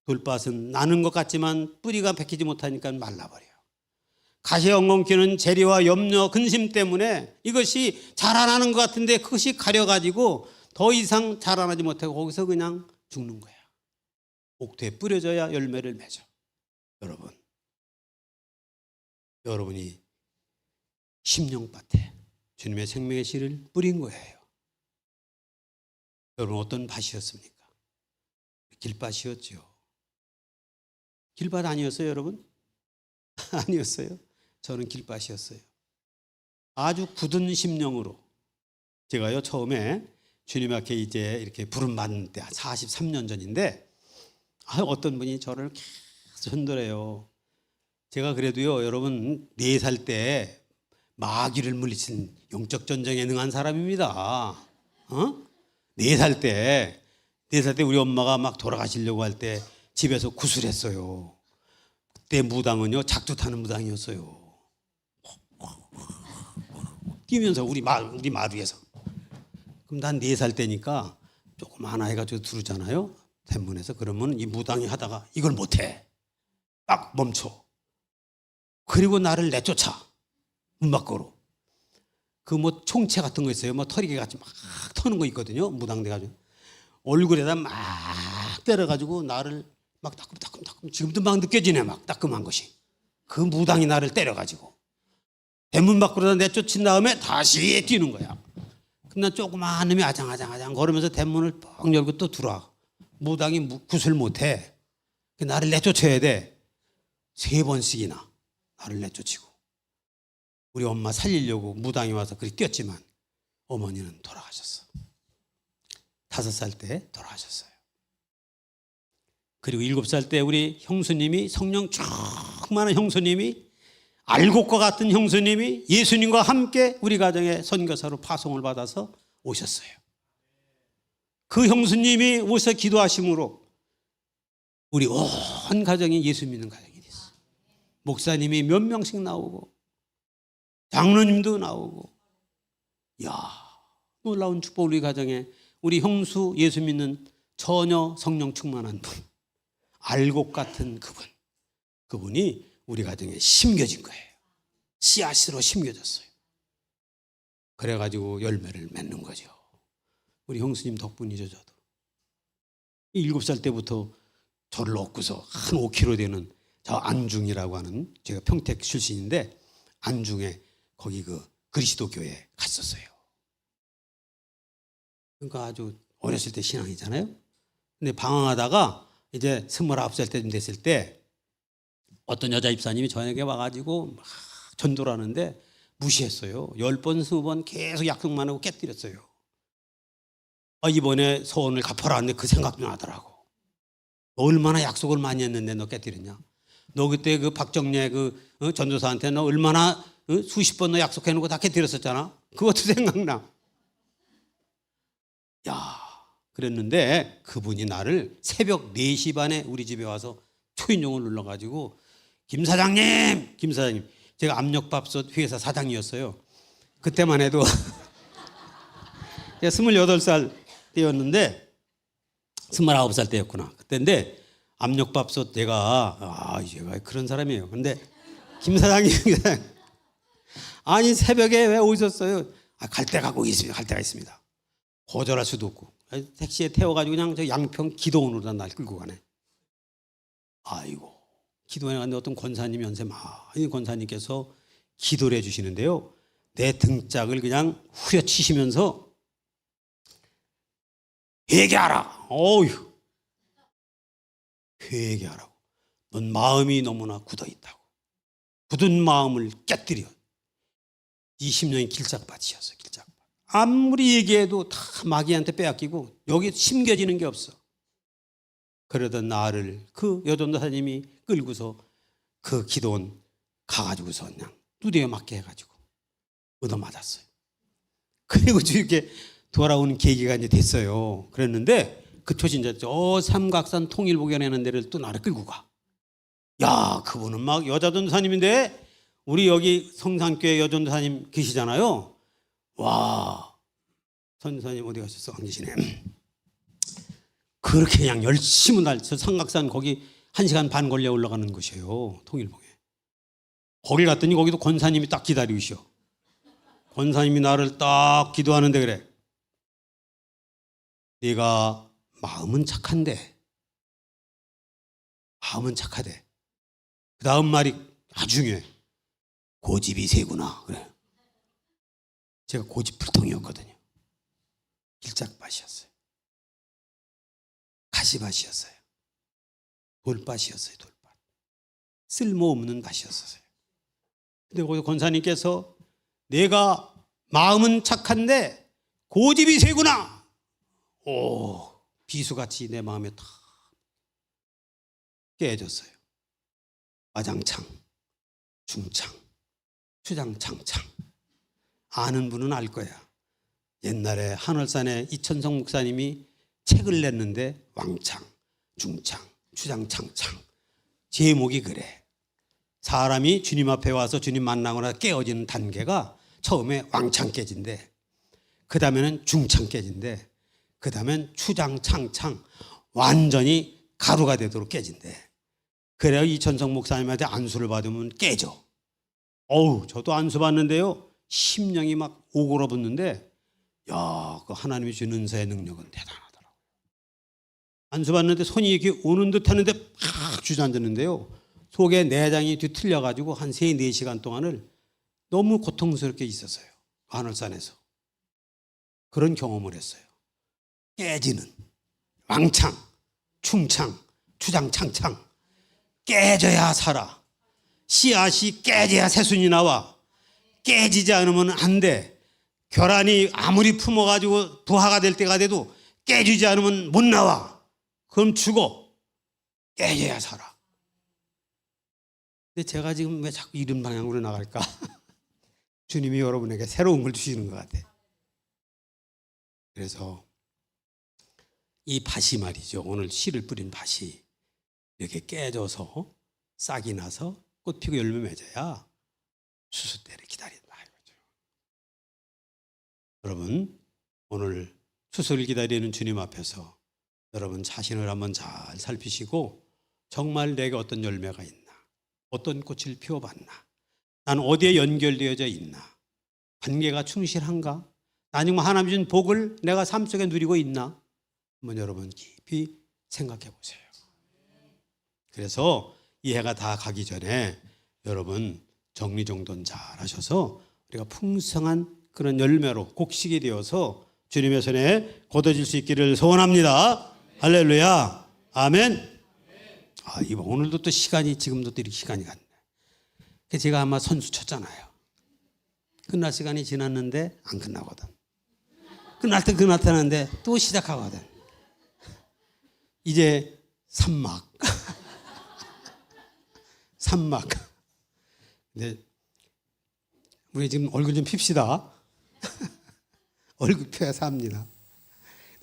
돌밭은 나는 것 같지만 뿌리가 베끼지 못하니까 말라버려요. 가시엉겅퀴는 재리와 염려, 근심 때문에 이것이 자라나는 것 같은데 그것이 가려가지고 더 이상 자라나지 못하고 거기서 그냥 죽는 거야. 옥토에 뿌려져야 열매를 맺어. 여러분이 심령밭에 주님의 생명의 씨를 뿌린 거예요. 여러분 어떤 밭이었습니까? 길밭이었죠. 길밭 아니었어요, 여러분? 아니었어요. 저는 길밭이었어요. 아주 굳은 심령으로 제가요 처음에 주님 앞에 이제 이렇게 부름 받는 때 43년 전인데 어떤 분이 저를 계속 전도해요. 제가 그래도요 여러분 4살 때 마귀를 물리친 영적 전쟁에 능한 사람입니다. 4살 때 우리 엄마가 막 돌아가시려고 할 때 집에서 구슬했어요. 그때 무당은요 작두 타는 무당이었어요. 뛰면서 우리 마루에서. 그럼 난 4살 때니까 조금 하나 해가지고 들었잖아요. 대문에서. 그러면 이 무당이 하다가 이걸 못해. 딱 멈춰. 그리고 나를 내쫓아. 문 밖으로. 그 뭐 총채 같은 거 있어요. 뭐 털이개 같이 막 터는 거 있거든요. 무당 돼가지고. 얼굴에다 막 때려가지고 나를 막 따끔따끔 지금도 막 느껴지네. 막 따끔한 것이. 그 무당이 나를 때려가지고. 대문 밖으로 내쫓은 다음에 다시 뛰는 거야. 그럼 난 조그마한 놈이 아장아장 걸으면서 대문을 뻥 열고 또 들어와. 무당이 굿을 못해. 나를 내쫓아야 돼. 3번씩이나 나를 내쫓이고. 우리 엄마 살리려고 무당이 와서 그리 뛰었지만 어머니는 돌아가셨어. 5살 때 돌아가셨어요. 그리고 7살 때 우리 형수님이 성령 충만한 형수님이 알곡과 같은 형수님이 예수님과 함께 우리 가정에 선교사로 파송을 받아서 오셨어요. 그 형수님이 오셔 기도하심으로 우리 온 가정이 예수 믿는 가정이 됐어요. 목사님이 몇 명씩 나오고 장로님도 나오고, 이야 놀라운 축복. 우리 가정에 우리 형수 예수 믿는 처녀 성령 충만한 분, 알곡 같은 그분이 우리 가정에 심겨진 거예요. 씨앗으로 심겨졌어요. 그래가지고 열매를 맺는 거죠. 우리 형수님 덕분이죠. 저도 7살 때부터 저를 얻고서 한 5km 되는 저 안중이라고 하는, 제가 평택 출신인데 안중에 거기 그 그리스도 교회에 갔었어요. 그러니까 아주 어렸을 때 신앙이잖아요. 근데 방황하다가 이제 29살 때쯤 됐을 때 어떤 여자 입사님이 저에게 와가지고 막 전도를 하는데 무시했어요. 10번, 20번 계속 약속만 하고 깨뜨렸어요. 이번에 소원을 갚아라. 근데 그 생각도 나더라고. 너 얼마나 약속을 많이 했는데 너 깨뜨렸냐? 너 그때 그 박정래 전도사한테 너 얼마나 수십 번 너 약속해 놓고 다 깨뜨렸었잖아. 그것도 생각나. 야, 그랬는데 그분이 나를 새벽 4시 반에 우리 집에 와서 초인종을 눌러가지고 김 사장님 제가 압력밥솥 회사 사장이었어요. 그때만 해도 제가 28살 때였는데 29살 때였구나. 그때인데 압력밥솥 제가 제가 그런 사람이에요. 근데 김 사장님 아니 새벽에 왜 오셨어요? 갈 데가 있습니다. 갈 데가 있습니다. 거절할 수도 없고 택시에 태워가지고 그냥 저 양평 기도원으로 날 끌고 가네. 아이고 기도원에 갔는데 어떤 권사님이 연세 많은 권사님께서 기도를 해주시는데요. 내 등짝을 그냥 후려치시면서 회개하라. 어휴, 회개하라고. 넌 마음이 너무나 굳어 있다고. 굳은 마음을 깨뜨려. 20년이 길짝밭이었어. 길짝밭. 아무리 얘기해도 다 마귀한테 빼앗기고 여기 심겨지는 게 없어. 그러던 나를 그 여전도사님이 끌고서 그 기도원 가가지고서 그냥 두대에 맞게 해가지고 얻어맞았어요. 그리고 이렇게 돌아오는 계기가 이제 됐어요. 그랬는데 그 초신자 저 삼각산 통일보견하는 데를 또 나를 끌고 가. 야, 그분은 막 여자전도사님인데 우리 여기 성산교회 여전도사님 계시잖아요. 와, 전도사님 어디 가셨어? 안 계시네. 그렇게 그냥 열심히 저 삼각산 거기 1시간 반 걸려 올라가는 곳이에요. 통일봉에. 거기 갔더니 거기도 권사님이 딱 기다리고 있어. 권사님이 나를 딱 기도하는데 그래. 네가 마음은 착한데 그 다음 말이 아주 중요해. 고집이 세구나. 그래. 제가 고집불통이었거든요. 길짝밭이었어요. 가시밭이었어요. 돌밭이었어요. 돌밭. 쓸모없는 밭이었어요. 근데 거기 권사님께서 내가 마음은 착한데 고집이 세구나. 오, 비수같이 내 마음에 다 깨졌어요. 와장창, 중창, 추장창창. 아는 분은 알 거야. 옛날에 한월산에 이천성 목사님이 책을 냈는데 왕창, 중창, 추장창창. 제목이 그래. 사람이 주님 앞에 와서 주님 만나거나 깨어지는 단계가 처음에 왕창 깨진대. 그 다음에는 중창 깨진대. 그 다음엔 추장창창 완전히 가루가 되도록 깨진대. 그래야 이천성 목사님한테 안수를 받으면 깨져. 어우, 저도 안수 받는데요. 심령이 막 오그러붙는데, 야, 그 하나님이 주는 은사의 능력은 대단하더라고요. 안수 받는데 손이 이렇게 오는 듯 하는데 팍 주저앉았는데요. 속에 내장이 뒤틀려가지고 한 3-4시간 동안을 너무 고통스럽게 있었어요. 하늘산에서. 그런 경험을 했어요. 깨지는 왕창, 충창, 추장창창. 깨져야 살아. 씨앗이 깨져야 새순이 나와. 깨지지 않으면 안 돼. 계란이 아무리 품어가지고 부화가 될 때가 돼도 깨지지 않으면 못 나와. 그럼 죽어. 깨져야 살아. 근데 제가 지금 왜 자꾸 이런 방향으로 나갈까? 주님이 여러분에게 새로운 걸 주시는 것 같아. 그래서 이 밭이 말이죠. 오늘 씨를 뿌린 밭이 이렇게 깨져서 싹이 나서 꽃 피고 열매 맺어야 추수 때를 기다린다 이거죠. 여러분, 오늘 추수를 기다리는 주님 앞에서 여러분 자신을 한번 잘 살피시고 정말 내게 어떤 열매가 있나, 어떤 꽃을 피워봤나, 난 어디에 연결되어져 있나, 관계가 충실한가, 난 정말 하나님 준 복을 내가 삶 속에 누리고 있나, 한번 여러분 깊이 생각해 보세요. 그래서 이 해가 다 가기 전에 여러분 정리정돈 잘 하셔서 우리가 풍성한 그런 열매로 곡식이 되어서 주님의 손에 거둬질 수 있기를 소원합니다. 할렐루야. 아멘. 이번 오늘도 또 시간이 지금도 또 이렇게 시간이 갔네. 제가 아마 선수 쳤잖아요. 끝날 시간이 지났는데 안 끝나거든. 끝날 때 끝났다는데 또 시작하거든. 이제 산막. 산막. 근데 우리 지금 얼굴 좀 핍시다. 얼굴 펴야 삽니다.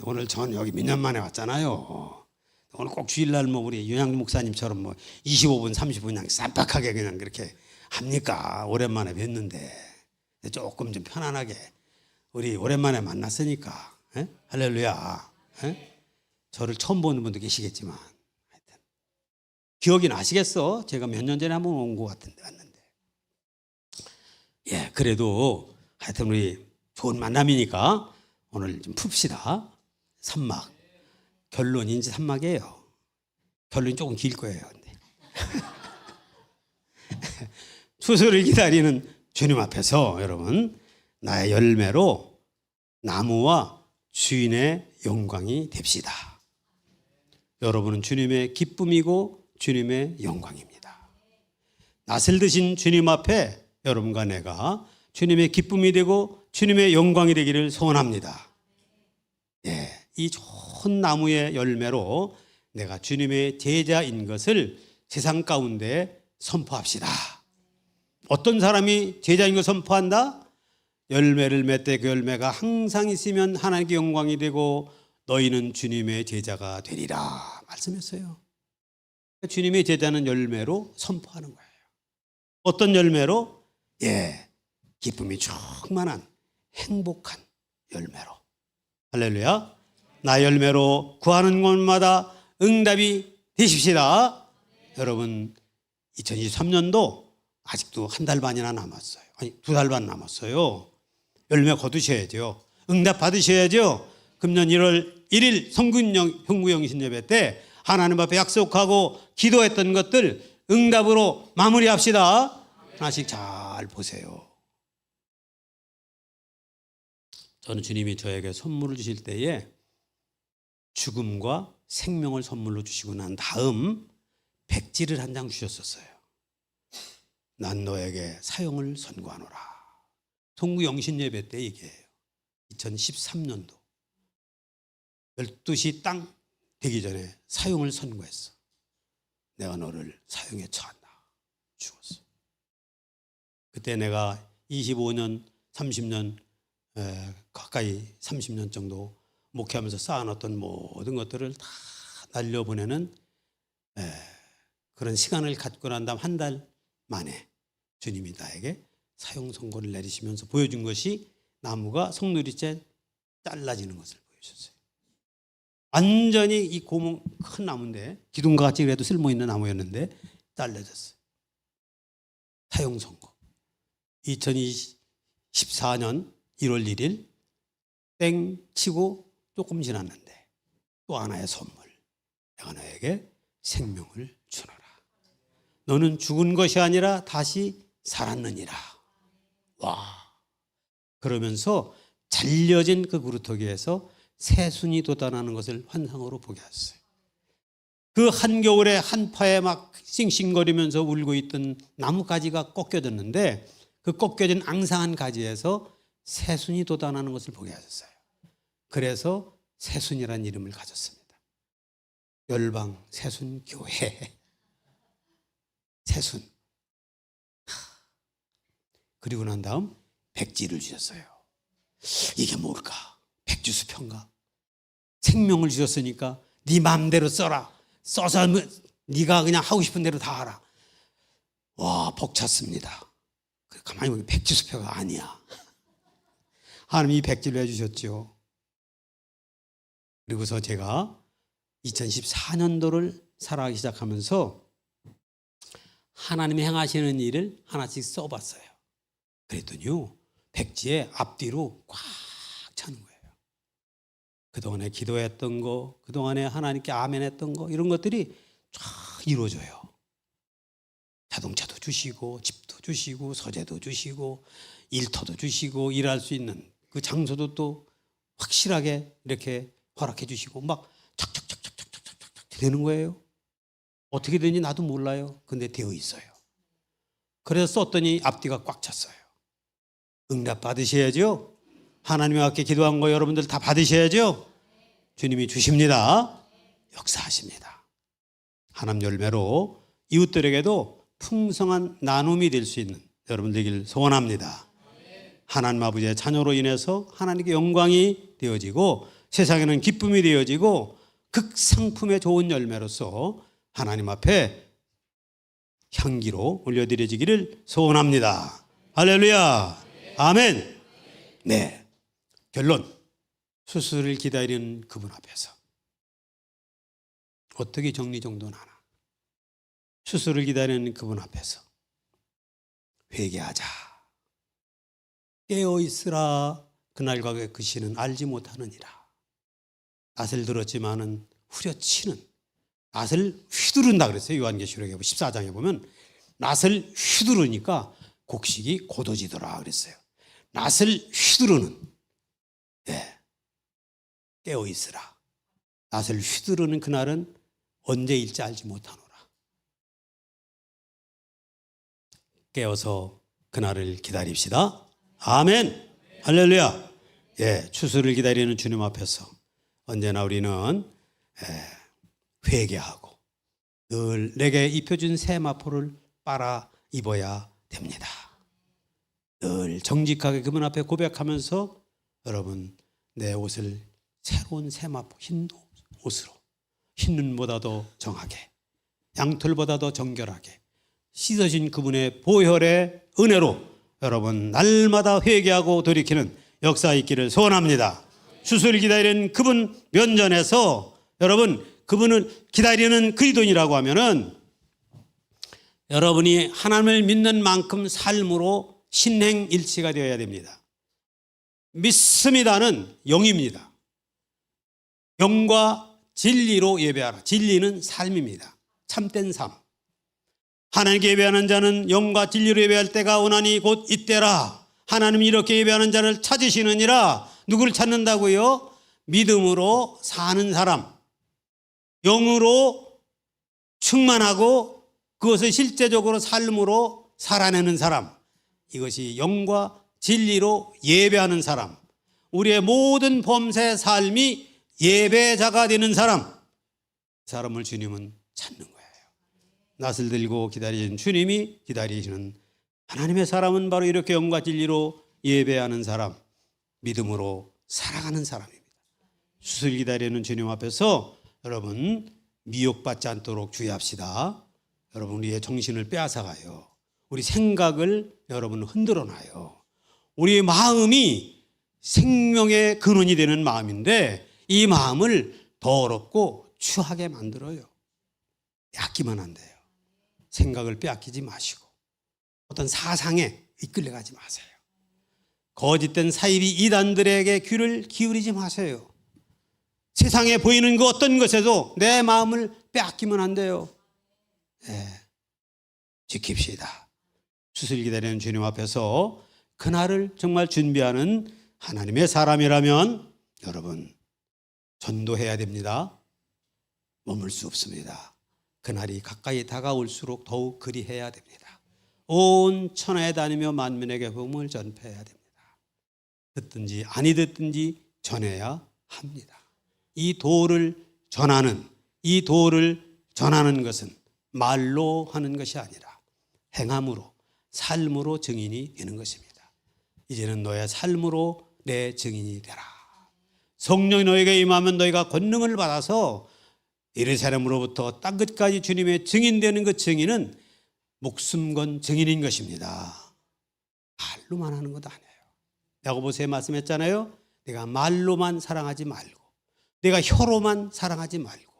오늘 전 여기 몇 년 만에 왔잖아요. 오늘 꼭 주일날 뭐 우리 윤양 목사님처럼 뭐 25분, 30분 그냥 쌈박하게 그냥 그렇게 합니까? 오랜만에 뵀는데 조금 좀 편안하게 우리 오랜만에 만났으니까. 에? 할렐루야. 에? 저를 처음 보는 분도 계시겠지만 하여튼 기억이 나시겠어? 제가 몇 년 전에 한번 온 것 같은데 왔는데. 예, 그래도 하여튼 우리 좋은 만남이니까 오늘 좀 풉시다. 산막. 결론인지 산막이에요. 결론이 조금 길 거예요. 근데. 추수를 기다리는 주님 앞에서 여러분 나의 열매로 나무와 주인의 영광이 됩시다. 여러분은 주님의 기쁨이고 주님의 영광입니다. 낯을 드신 주님 앞에 여러분과 내가 주님의 기쁨이 되고 주님의 영광이 되기를 소원합니다. 예, 이 좋은 나무의 열매로 내가 주님의 제자인 것을 세상 가운데 선포합시다. 어떤 사람이 제자인 것을 선포한다? 열매를 맺되 그 열매가 항상 있으면 하나님께 영광이 되고 너희는 주님의 제자가 되리라 말씀했어요. 주님의 제자는 열매로 선포하는 거예요. 어떤 열매로? 예, 기쁨이 충만한 행복한 열매로. 할렐루야. 나 열매로 구하는 곳마다 응답이 되십시다. 여러분 2023년도 아직도 한 달 반이나 남았어요. 아니 2달 반 남았어요. 열매 거두셔야죠. 응답 받으셔야죠. 금년 1월 1일 성구영신 예배 때 하나님 앞에 약속하고 기도했던 것들 응답으로 마무리합시다. 하나씩 잘 보세요. 저는 주님이 저에게 선물을 주실 때에 죽음과 생명을 선물로 주시고 난 다음 백지를 한 장 주셨었어요. 난 너에게 사형을 선고하노라. 성구영신 예배 때 얘기해요. 2013년도 12시 땅 되기 전에 사형을 선고했어. 내가 너를 사형에 처한다. 죽었어. 그때 내가 25년, 30년 가까이 30년 정도 목회하면서 쌓아놨던 모든 것들을 다 날려보내는 그런 시간을 갖고 난 다음 한 달 만에 주님이 나에게 사형 선고를 내리시면서 보여준 것이 나무가 송두리째 잘라지는 것을 보여주셨어요. 완전히 이 고문 큰 나무인데 기둥과 같이 그래도 쓸모있는 나무였는데 잘라졌어요. 사형 선고. 2014년 1월 1일 땡 치고 조금 지났는데 또 하나의 선물. 내가 너에게 생명을 주노라. 너는 죽은 것이 아니라 다시 살았느니라. 와. 그러면서 잘려진 그 구루터기에서 새순이 돋아나는 것을 환상으로 보게 했어요. 그 한겨울에 한파에 막 싱싱거리면서 울고 있던 나뭇가지가 꺾여졌는데 그 꺾여진 앙상한 가지에서 새순이 돋아나는 것을 보게 하셨어요. 그래서 새순이라는 이름을 가졌습니다. 열방 새순교회. 새순. 그리고 난 다음 백지를 주셨어요. 이게 뭘까? 백주수표인가? 생명을 주셨으니까 네 마음대로 써라. 써서 네가 그냥 하고 싶은 대로 다 하라. 와, 벅찼습니다. 가만히 보면 백주수표가 아니야. 하나님이 이 백지를 해주셨죠. 그리고서 제가 2014년도를 살아가기 시작하면서 하나님이 행하시는 일을 하나씩 써봤어요. 그랬더니요, 백지에 앞뒤로 꽉 차는 거예요. 그동안에 기도했던 거, 그동안에 하나님께 아멘했던 거, 이런 것들이 쫙 이루어져요. 자동차도 주시고 집도 주시고 서재도 주시고 일터도 주시고 일할 수 있는 그 장소도 또 확실하게 이렇게 허락해 주시고 막 착착착착착착착 되는 거예요. 어떻게 되는지 나도 몰라요. 근데 되어 있어요. 그래서 썼더니 앞뒤가 꽉 찼어요. 응답 받으셔야죠. 하나님 앞에 기도한 거 여러분들 다 받으셔야죠. 주님이 주십니다. 역사하십니다. 하남 열매로 이웃들에게도 풍성한 나눔이 될 수 있는 여러분 되길 소원합니다. 하나님 아버지의 자녀로 인해서 하나님께 영광이 되어지고 세상에는 기쁨이 되어지고 극상품의 좋은 열매로서 하나님 앞에 향기로 올려드려지기를 소원합니다. 할렐루야. 아멘. 네. 결론. 수술을 기다리는 그분 앞에서 어떻게 정리정돈하나. 수술을 기다리는 그분 앞에서 회개하자. 깨어있으라. 그날과 그 시는 알지 못하느니라. 낯을 들었지만은 후려치는, 낯을 휘두른다 그랬어요. 요한계시록에 14장에 보면 낯을 휘두르니까 곡식이 곧어지더라 그랬어요. 낯을 휘두르는, 깨어있으라. 낯을 휘두르는 그날은 언제일지 알지 못하노라. 깨어서 그날을 기다립시다. 아멘. 할렐루야. 추수를 기다리는 주님 앞에서 언제나 우리는 회개하고 늘 내게 입혀준 새 마포를 빨아 입어야 됩니다. 늘 정직하게 그분 앞에 고백하면서 여러분 내 옷을 새로운 새 마포 흰 옷으로, 흰 눈보다도 정하게, 양털보다도 정결하게 씻어진 그분의 보혈의 은혜로 여러분 날마다 회개하고 돌이키는 역사 있기를 소원합니다. 수술을 기다리는 그분 면전에서 여러분 그분을 기다리는 그리스도인이라고 하면은 여러분이 하나님을 믿는 만큼 삶으로 신행일치가 되어야 됩니다. 믿습니다는 영입니다. 영과 진리로 예배하라. 진리는 삶입니다. 참된 삶. 하나님께 예배하는 자는 영과 진리로 예배할 때가 오나니 곧 이때라. 하나님이 이렇게 예배하는 자를 찾으시느니라. 누구를 찾는다고요? 믿음으로 사는 사람, 영으로 충만하고 그것을 실제적으로 삶으로 살아내는 사람, 이것이 영과 진리로 예배하는 사람, 우리의 모든 범사의 삶이 예배자가 되는 사람, 사람을 주님은 찾는 거예요. 낯을 들고 기다리는 주님이 기다리시는 하나님의 사람은 바로 이렇게 영과 진리로 예배하는 사람, 믿음으로 살아가는 사람입니다. 수술 기다리는 주님 앞에서 여러분 미혹받지 않도록 주의합시다. 여러분 우리의 정신을 빼앗아가요. 우리 생각을 여러분 흔들어놔요. 우리의 마음이 생명의 근원이 되는 마음인데 이 마음을 더럽고 추하게 만들어요. 빼앗기만 한대요. 생각을 빼앗기지 마시고 어떤 사상에 이끌려가지 마세요. 거짓된 사이비 이단들에게 귀를 기울이지 마세요. 세상에 보이는 그 어떤 것에도 내 마음을 빼앗기면 안 돼요. 지킵시다. 수술 기다리는 주님 앞에서 그날을 정말 준비하는 하나님의 사람이라면 여러분 전도해야 됩니다. 머물 수 없습니다. 그날이 가까이 다가올수록 더욱 그리해야 됩니다. 온 천하에 다니며 만민에게 복음을 전파해야 됩니다. 듣든지 아니 듣든지 전해야 합니다. 이 도를 전하는 것은 말로 하는 것이 아니라 행함으로, 삶으로 증인이 되는 것입니다. 이제는 너의 삶으로 내 증인이 되라. 성령이 너에게 임하면 너희가 권능을 받아서 예루살렘으로부터 땅끝까지 주님의 증인되는 그 증인은 목숨 건 증인인 것입니다. 말로만 하는 것 아니에요. 야고보서에 말씀했잖아요. 내가 말로만 사랑하지 말고 내가 혀로만 사랑하지 말고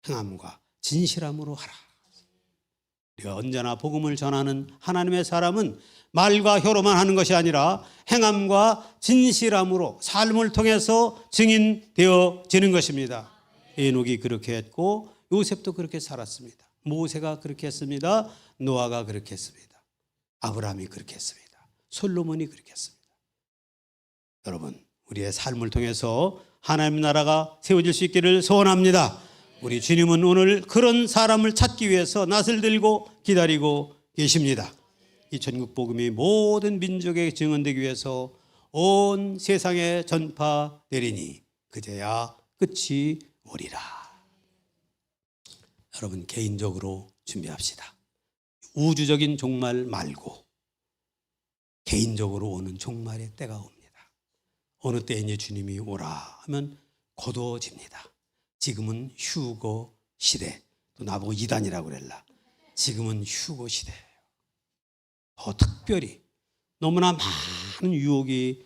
행함과 진실함으로 하라. 우리가 언제나 복음을 전하는 하나님의 사람은 말과 혀로만 하는 것이 아니라 행함과 진실함으로 삶을 통해서 증인되어지는 것입니다. 에녹이 그렇게 했고 요셉도 그렇게 살았습니다. 모세가 그렇게 했습니다. 노아가 그렇게 했습니다. 아브라함이 그렇게 했습니다. 솔로몬이 그렇게 했습니다. 여러분 우리의 삶을 통해서 하나님 나라가 세워질 수 있기를 소원합니다. 우리 주님은 오늘 그런 사람을 찾기 위해서 낯을 들고 기다리고 계십니다. 이 전국 복음이 모든 민족에게 증언되기 위해서 온 세상에 전파되리니 그제야 끝이 오리라. 여러분 개인적으로 준비합시다. 우주적인 종말 말고 개인적으로 오는 종말의 때가 옵니다. 어느 때에 이제 주님이 오라 하면 거두어집니다. 지금은 휴거 시대. 또 나보고 이단이라고 그랬라. 지금은 휴거 시대예요. 더 특별히 너무나 많은 유혹이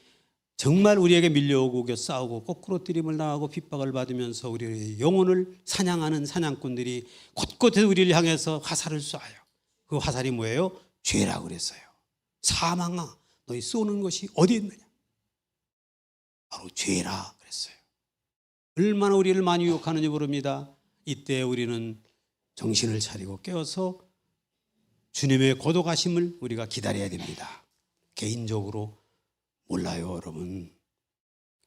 정말 우리에게 밀려오고 싸우고 거꾸로 뜨림을 당하고 핍박을 받으면서 우리의 영혼을 사냥하는 사냥꾼들이 곳곳에 우리를 향해서 화살을 쏴요. 그 화살이 뭐예요? 죄라고 그랬어요. 사망아 너희 쏘는 것이 어디 있느냐? 바로 죄라 그랬어요. 얼마나 우리를 많이 유혹하는지 모릅니다. 이때 우리는 정신을 차리고 깨어서 주님의 거듭가심을 우리가 기다려야 됩니다. 개인적으로 몰라요, 여러분.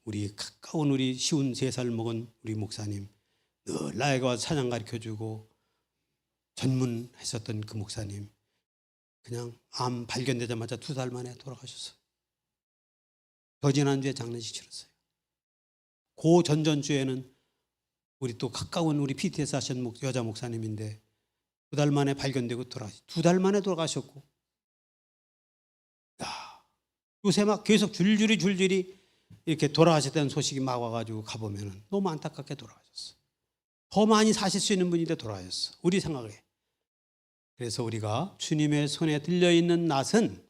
우리 가까운 우리 쉬운 3살 먹은 우리 목사님, 늘 나에게 와서 찬양 가르쳐주고 전문했었던 그 목사님, 그냥 암 발견되자마자 2달 만에 돌아가셨어요. 저 지난주에 장례식 치렀어요. 그 전전주에는 우리 또 가까운 우리 PTS 하신 여자 목사님인데 2달 만에 발견되고 돌아가셨어요. 2달 만에 돌아가셨고, 요새 막 계속 줄줄이 이렇게 돌아가셨다는 소식이 막 와가지고 가보면 너무 안타깝게 돌아가셨어. 더 많이 사실 수 있는 분인데 돌아가셨어. 우리 생각에. 그래서 우리가 주님의 손에 들려있는 낫은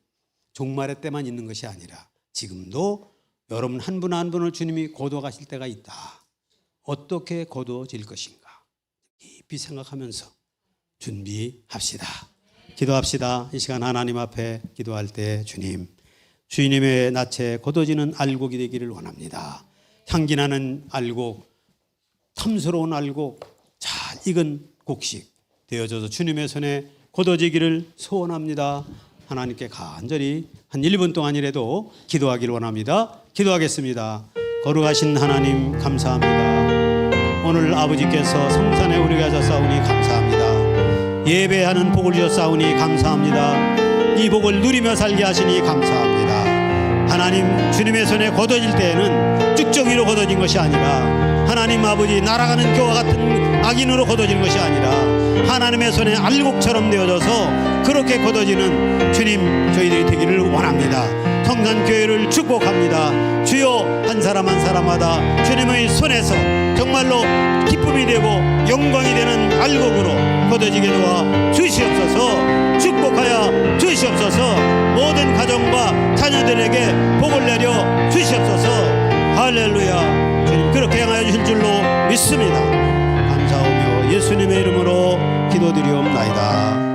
종말의 때만 있는 것이 아니라 지금도 여러분 한 분 한 분을 주님이 거두어 가실 때가 있다. 어떻게 거두어질 것인가 깊이 생각하면서 준비합시다. 기도합시다. 이 시간 하나님 앞에 기도할 때 주님의 낯에 거둬지는 알곡이 되기를 원합니다. 향기나는 알곡, 탐스러운 알곡, 잘 익은 곡식 되어져서 주님의 손에 거둬지기를 소원합니다. 하나님께 간절히 한 1분 동안이라도 기도하기를 원합니다. 기도하겠습니다. 거룩하신 하나님 감사합니다. 오늘 아버지께서 성산에 우리가 하셨사오니 감사합니다. 예배하는 복을 주셨사오니 감사합니다. 이 복을 누리며 살게 하시니 감사합니다. 하나님 주님의 손에 거둬질 때에는 쭉정이로 거둬진 것이 아니라 하나님 아버지 날아가는 겨와 같은 악인으로 거둬지는 것이 아니라 하나님의 손에 알곡처럼 되어져서 그렇게 거둬지는 주님 저희들이 되기를 원합니다. 성산교회를 축복합니다. 주여 한 사람 한 사람마다 주님의 손에서 정말로 기쁨이 되고 영광이 되는 알곡으로 거둬지게 도와 주시옵소서. 축복하여 주시옵소서. 모든 가정과 자녀들에게 복을 내려 주시옵소서. 할렐루야. 주님 그렇게 행하여 주실 줄로 믿습니다. 감사하며 예수님의 이름으로 기도드리옵나이다.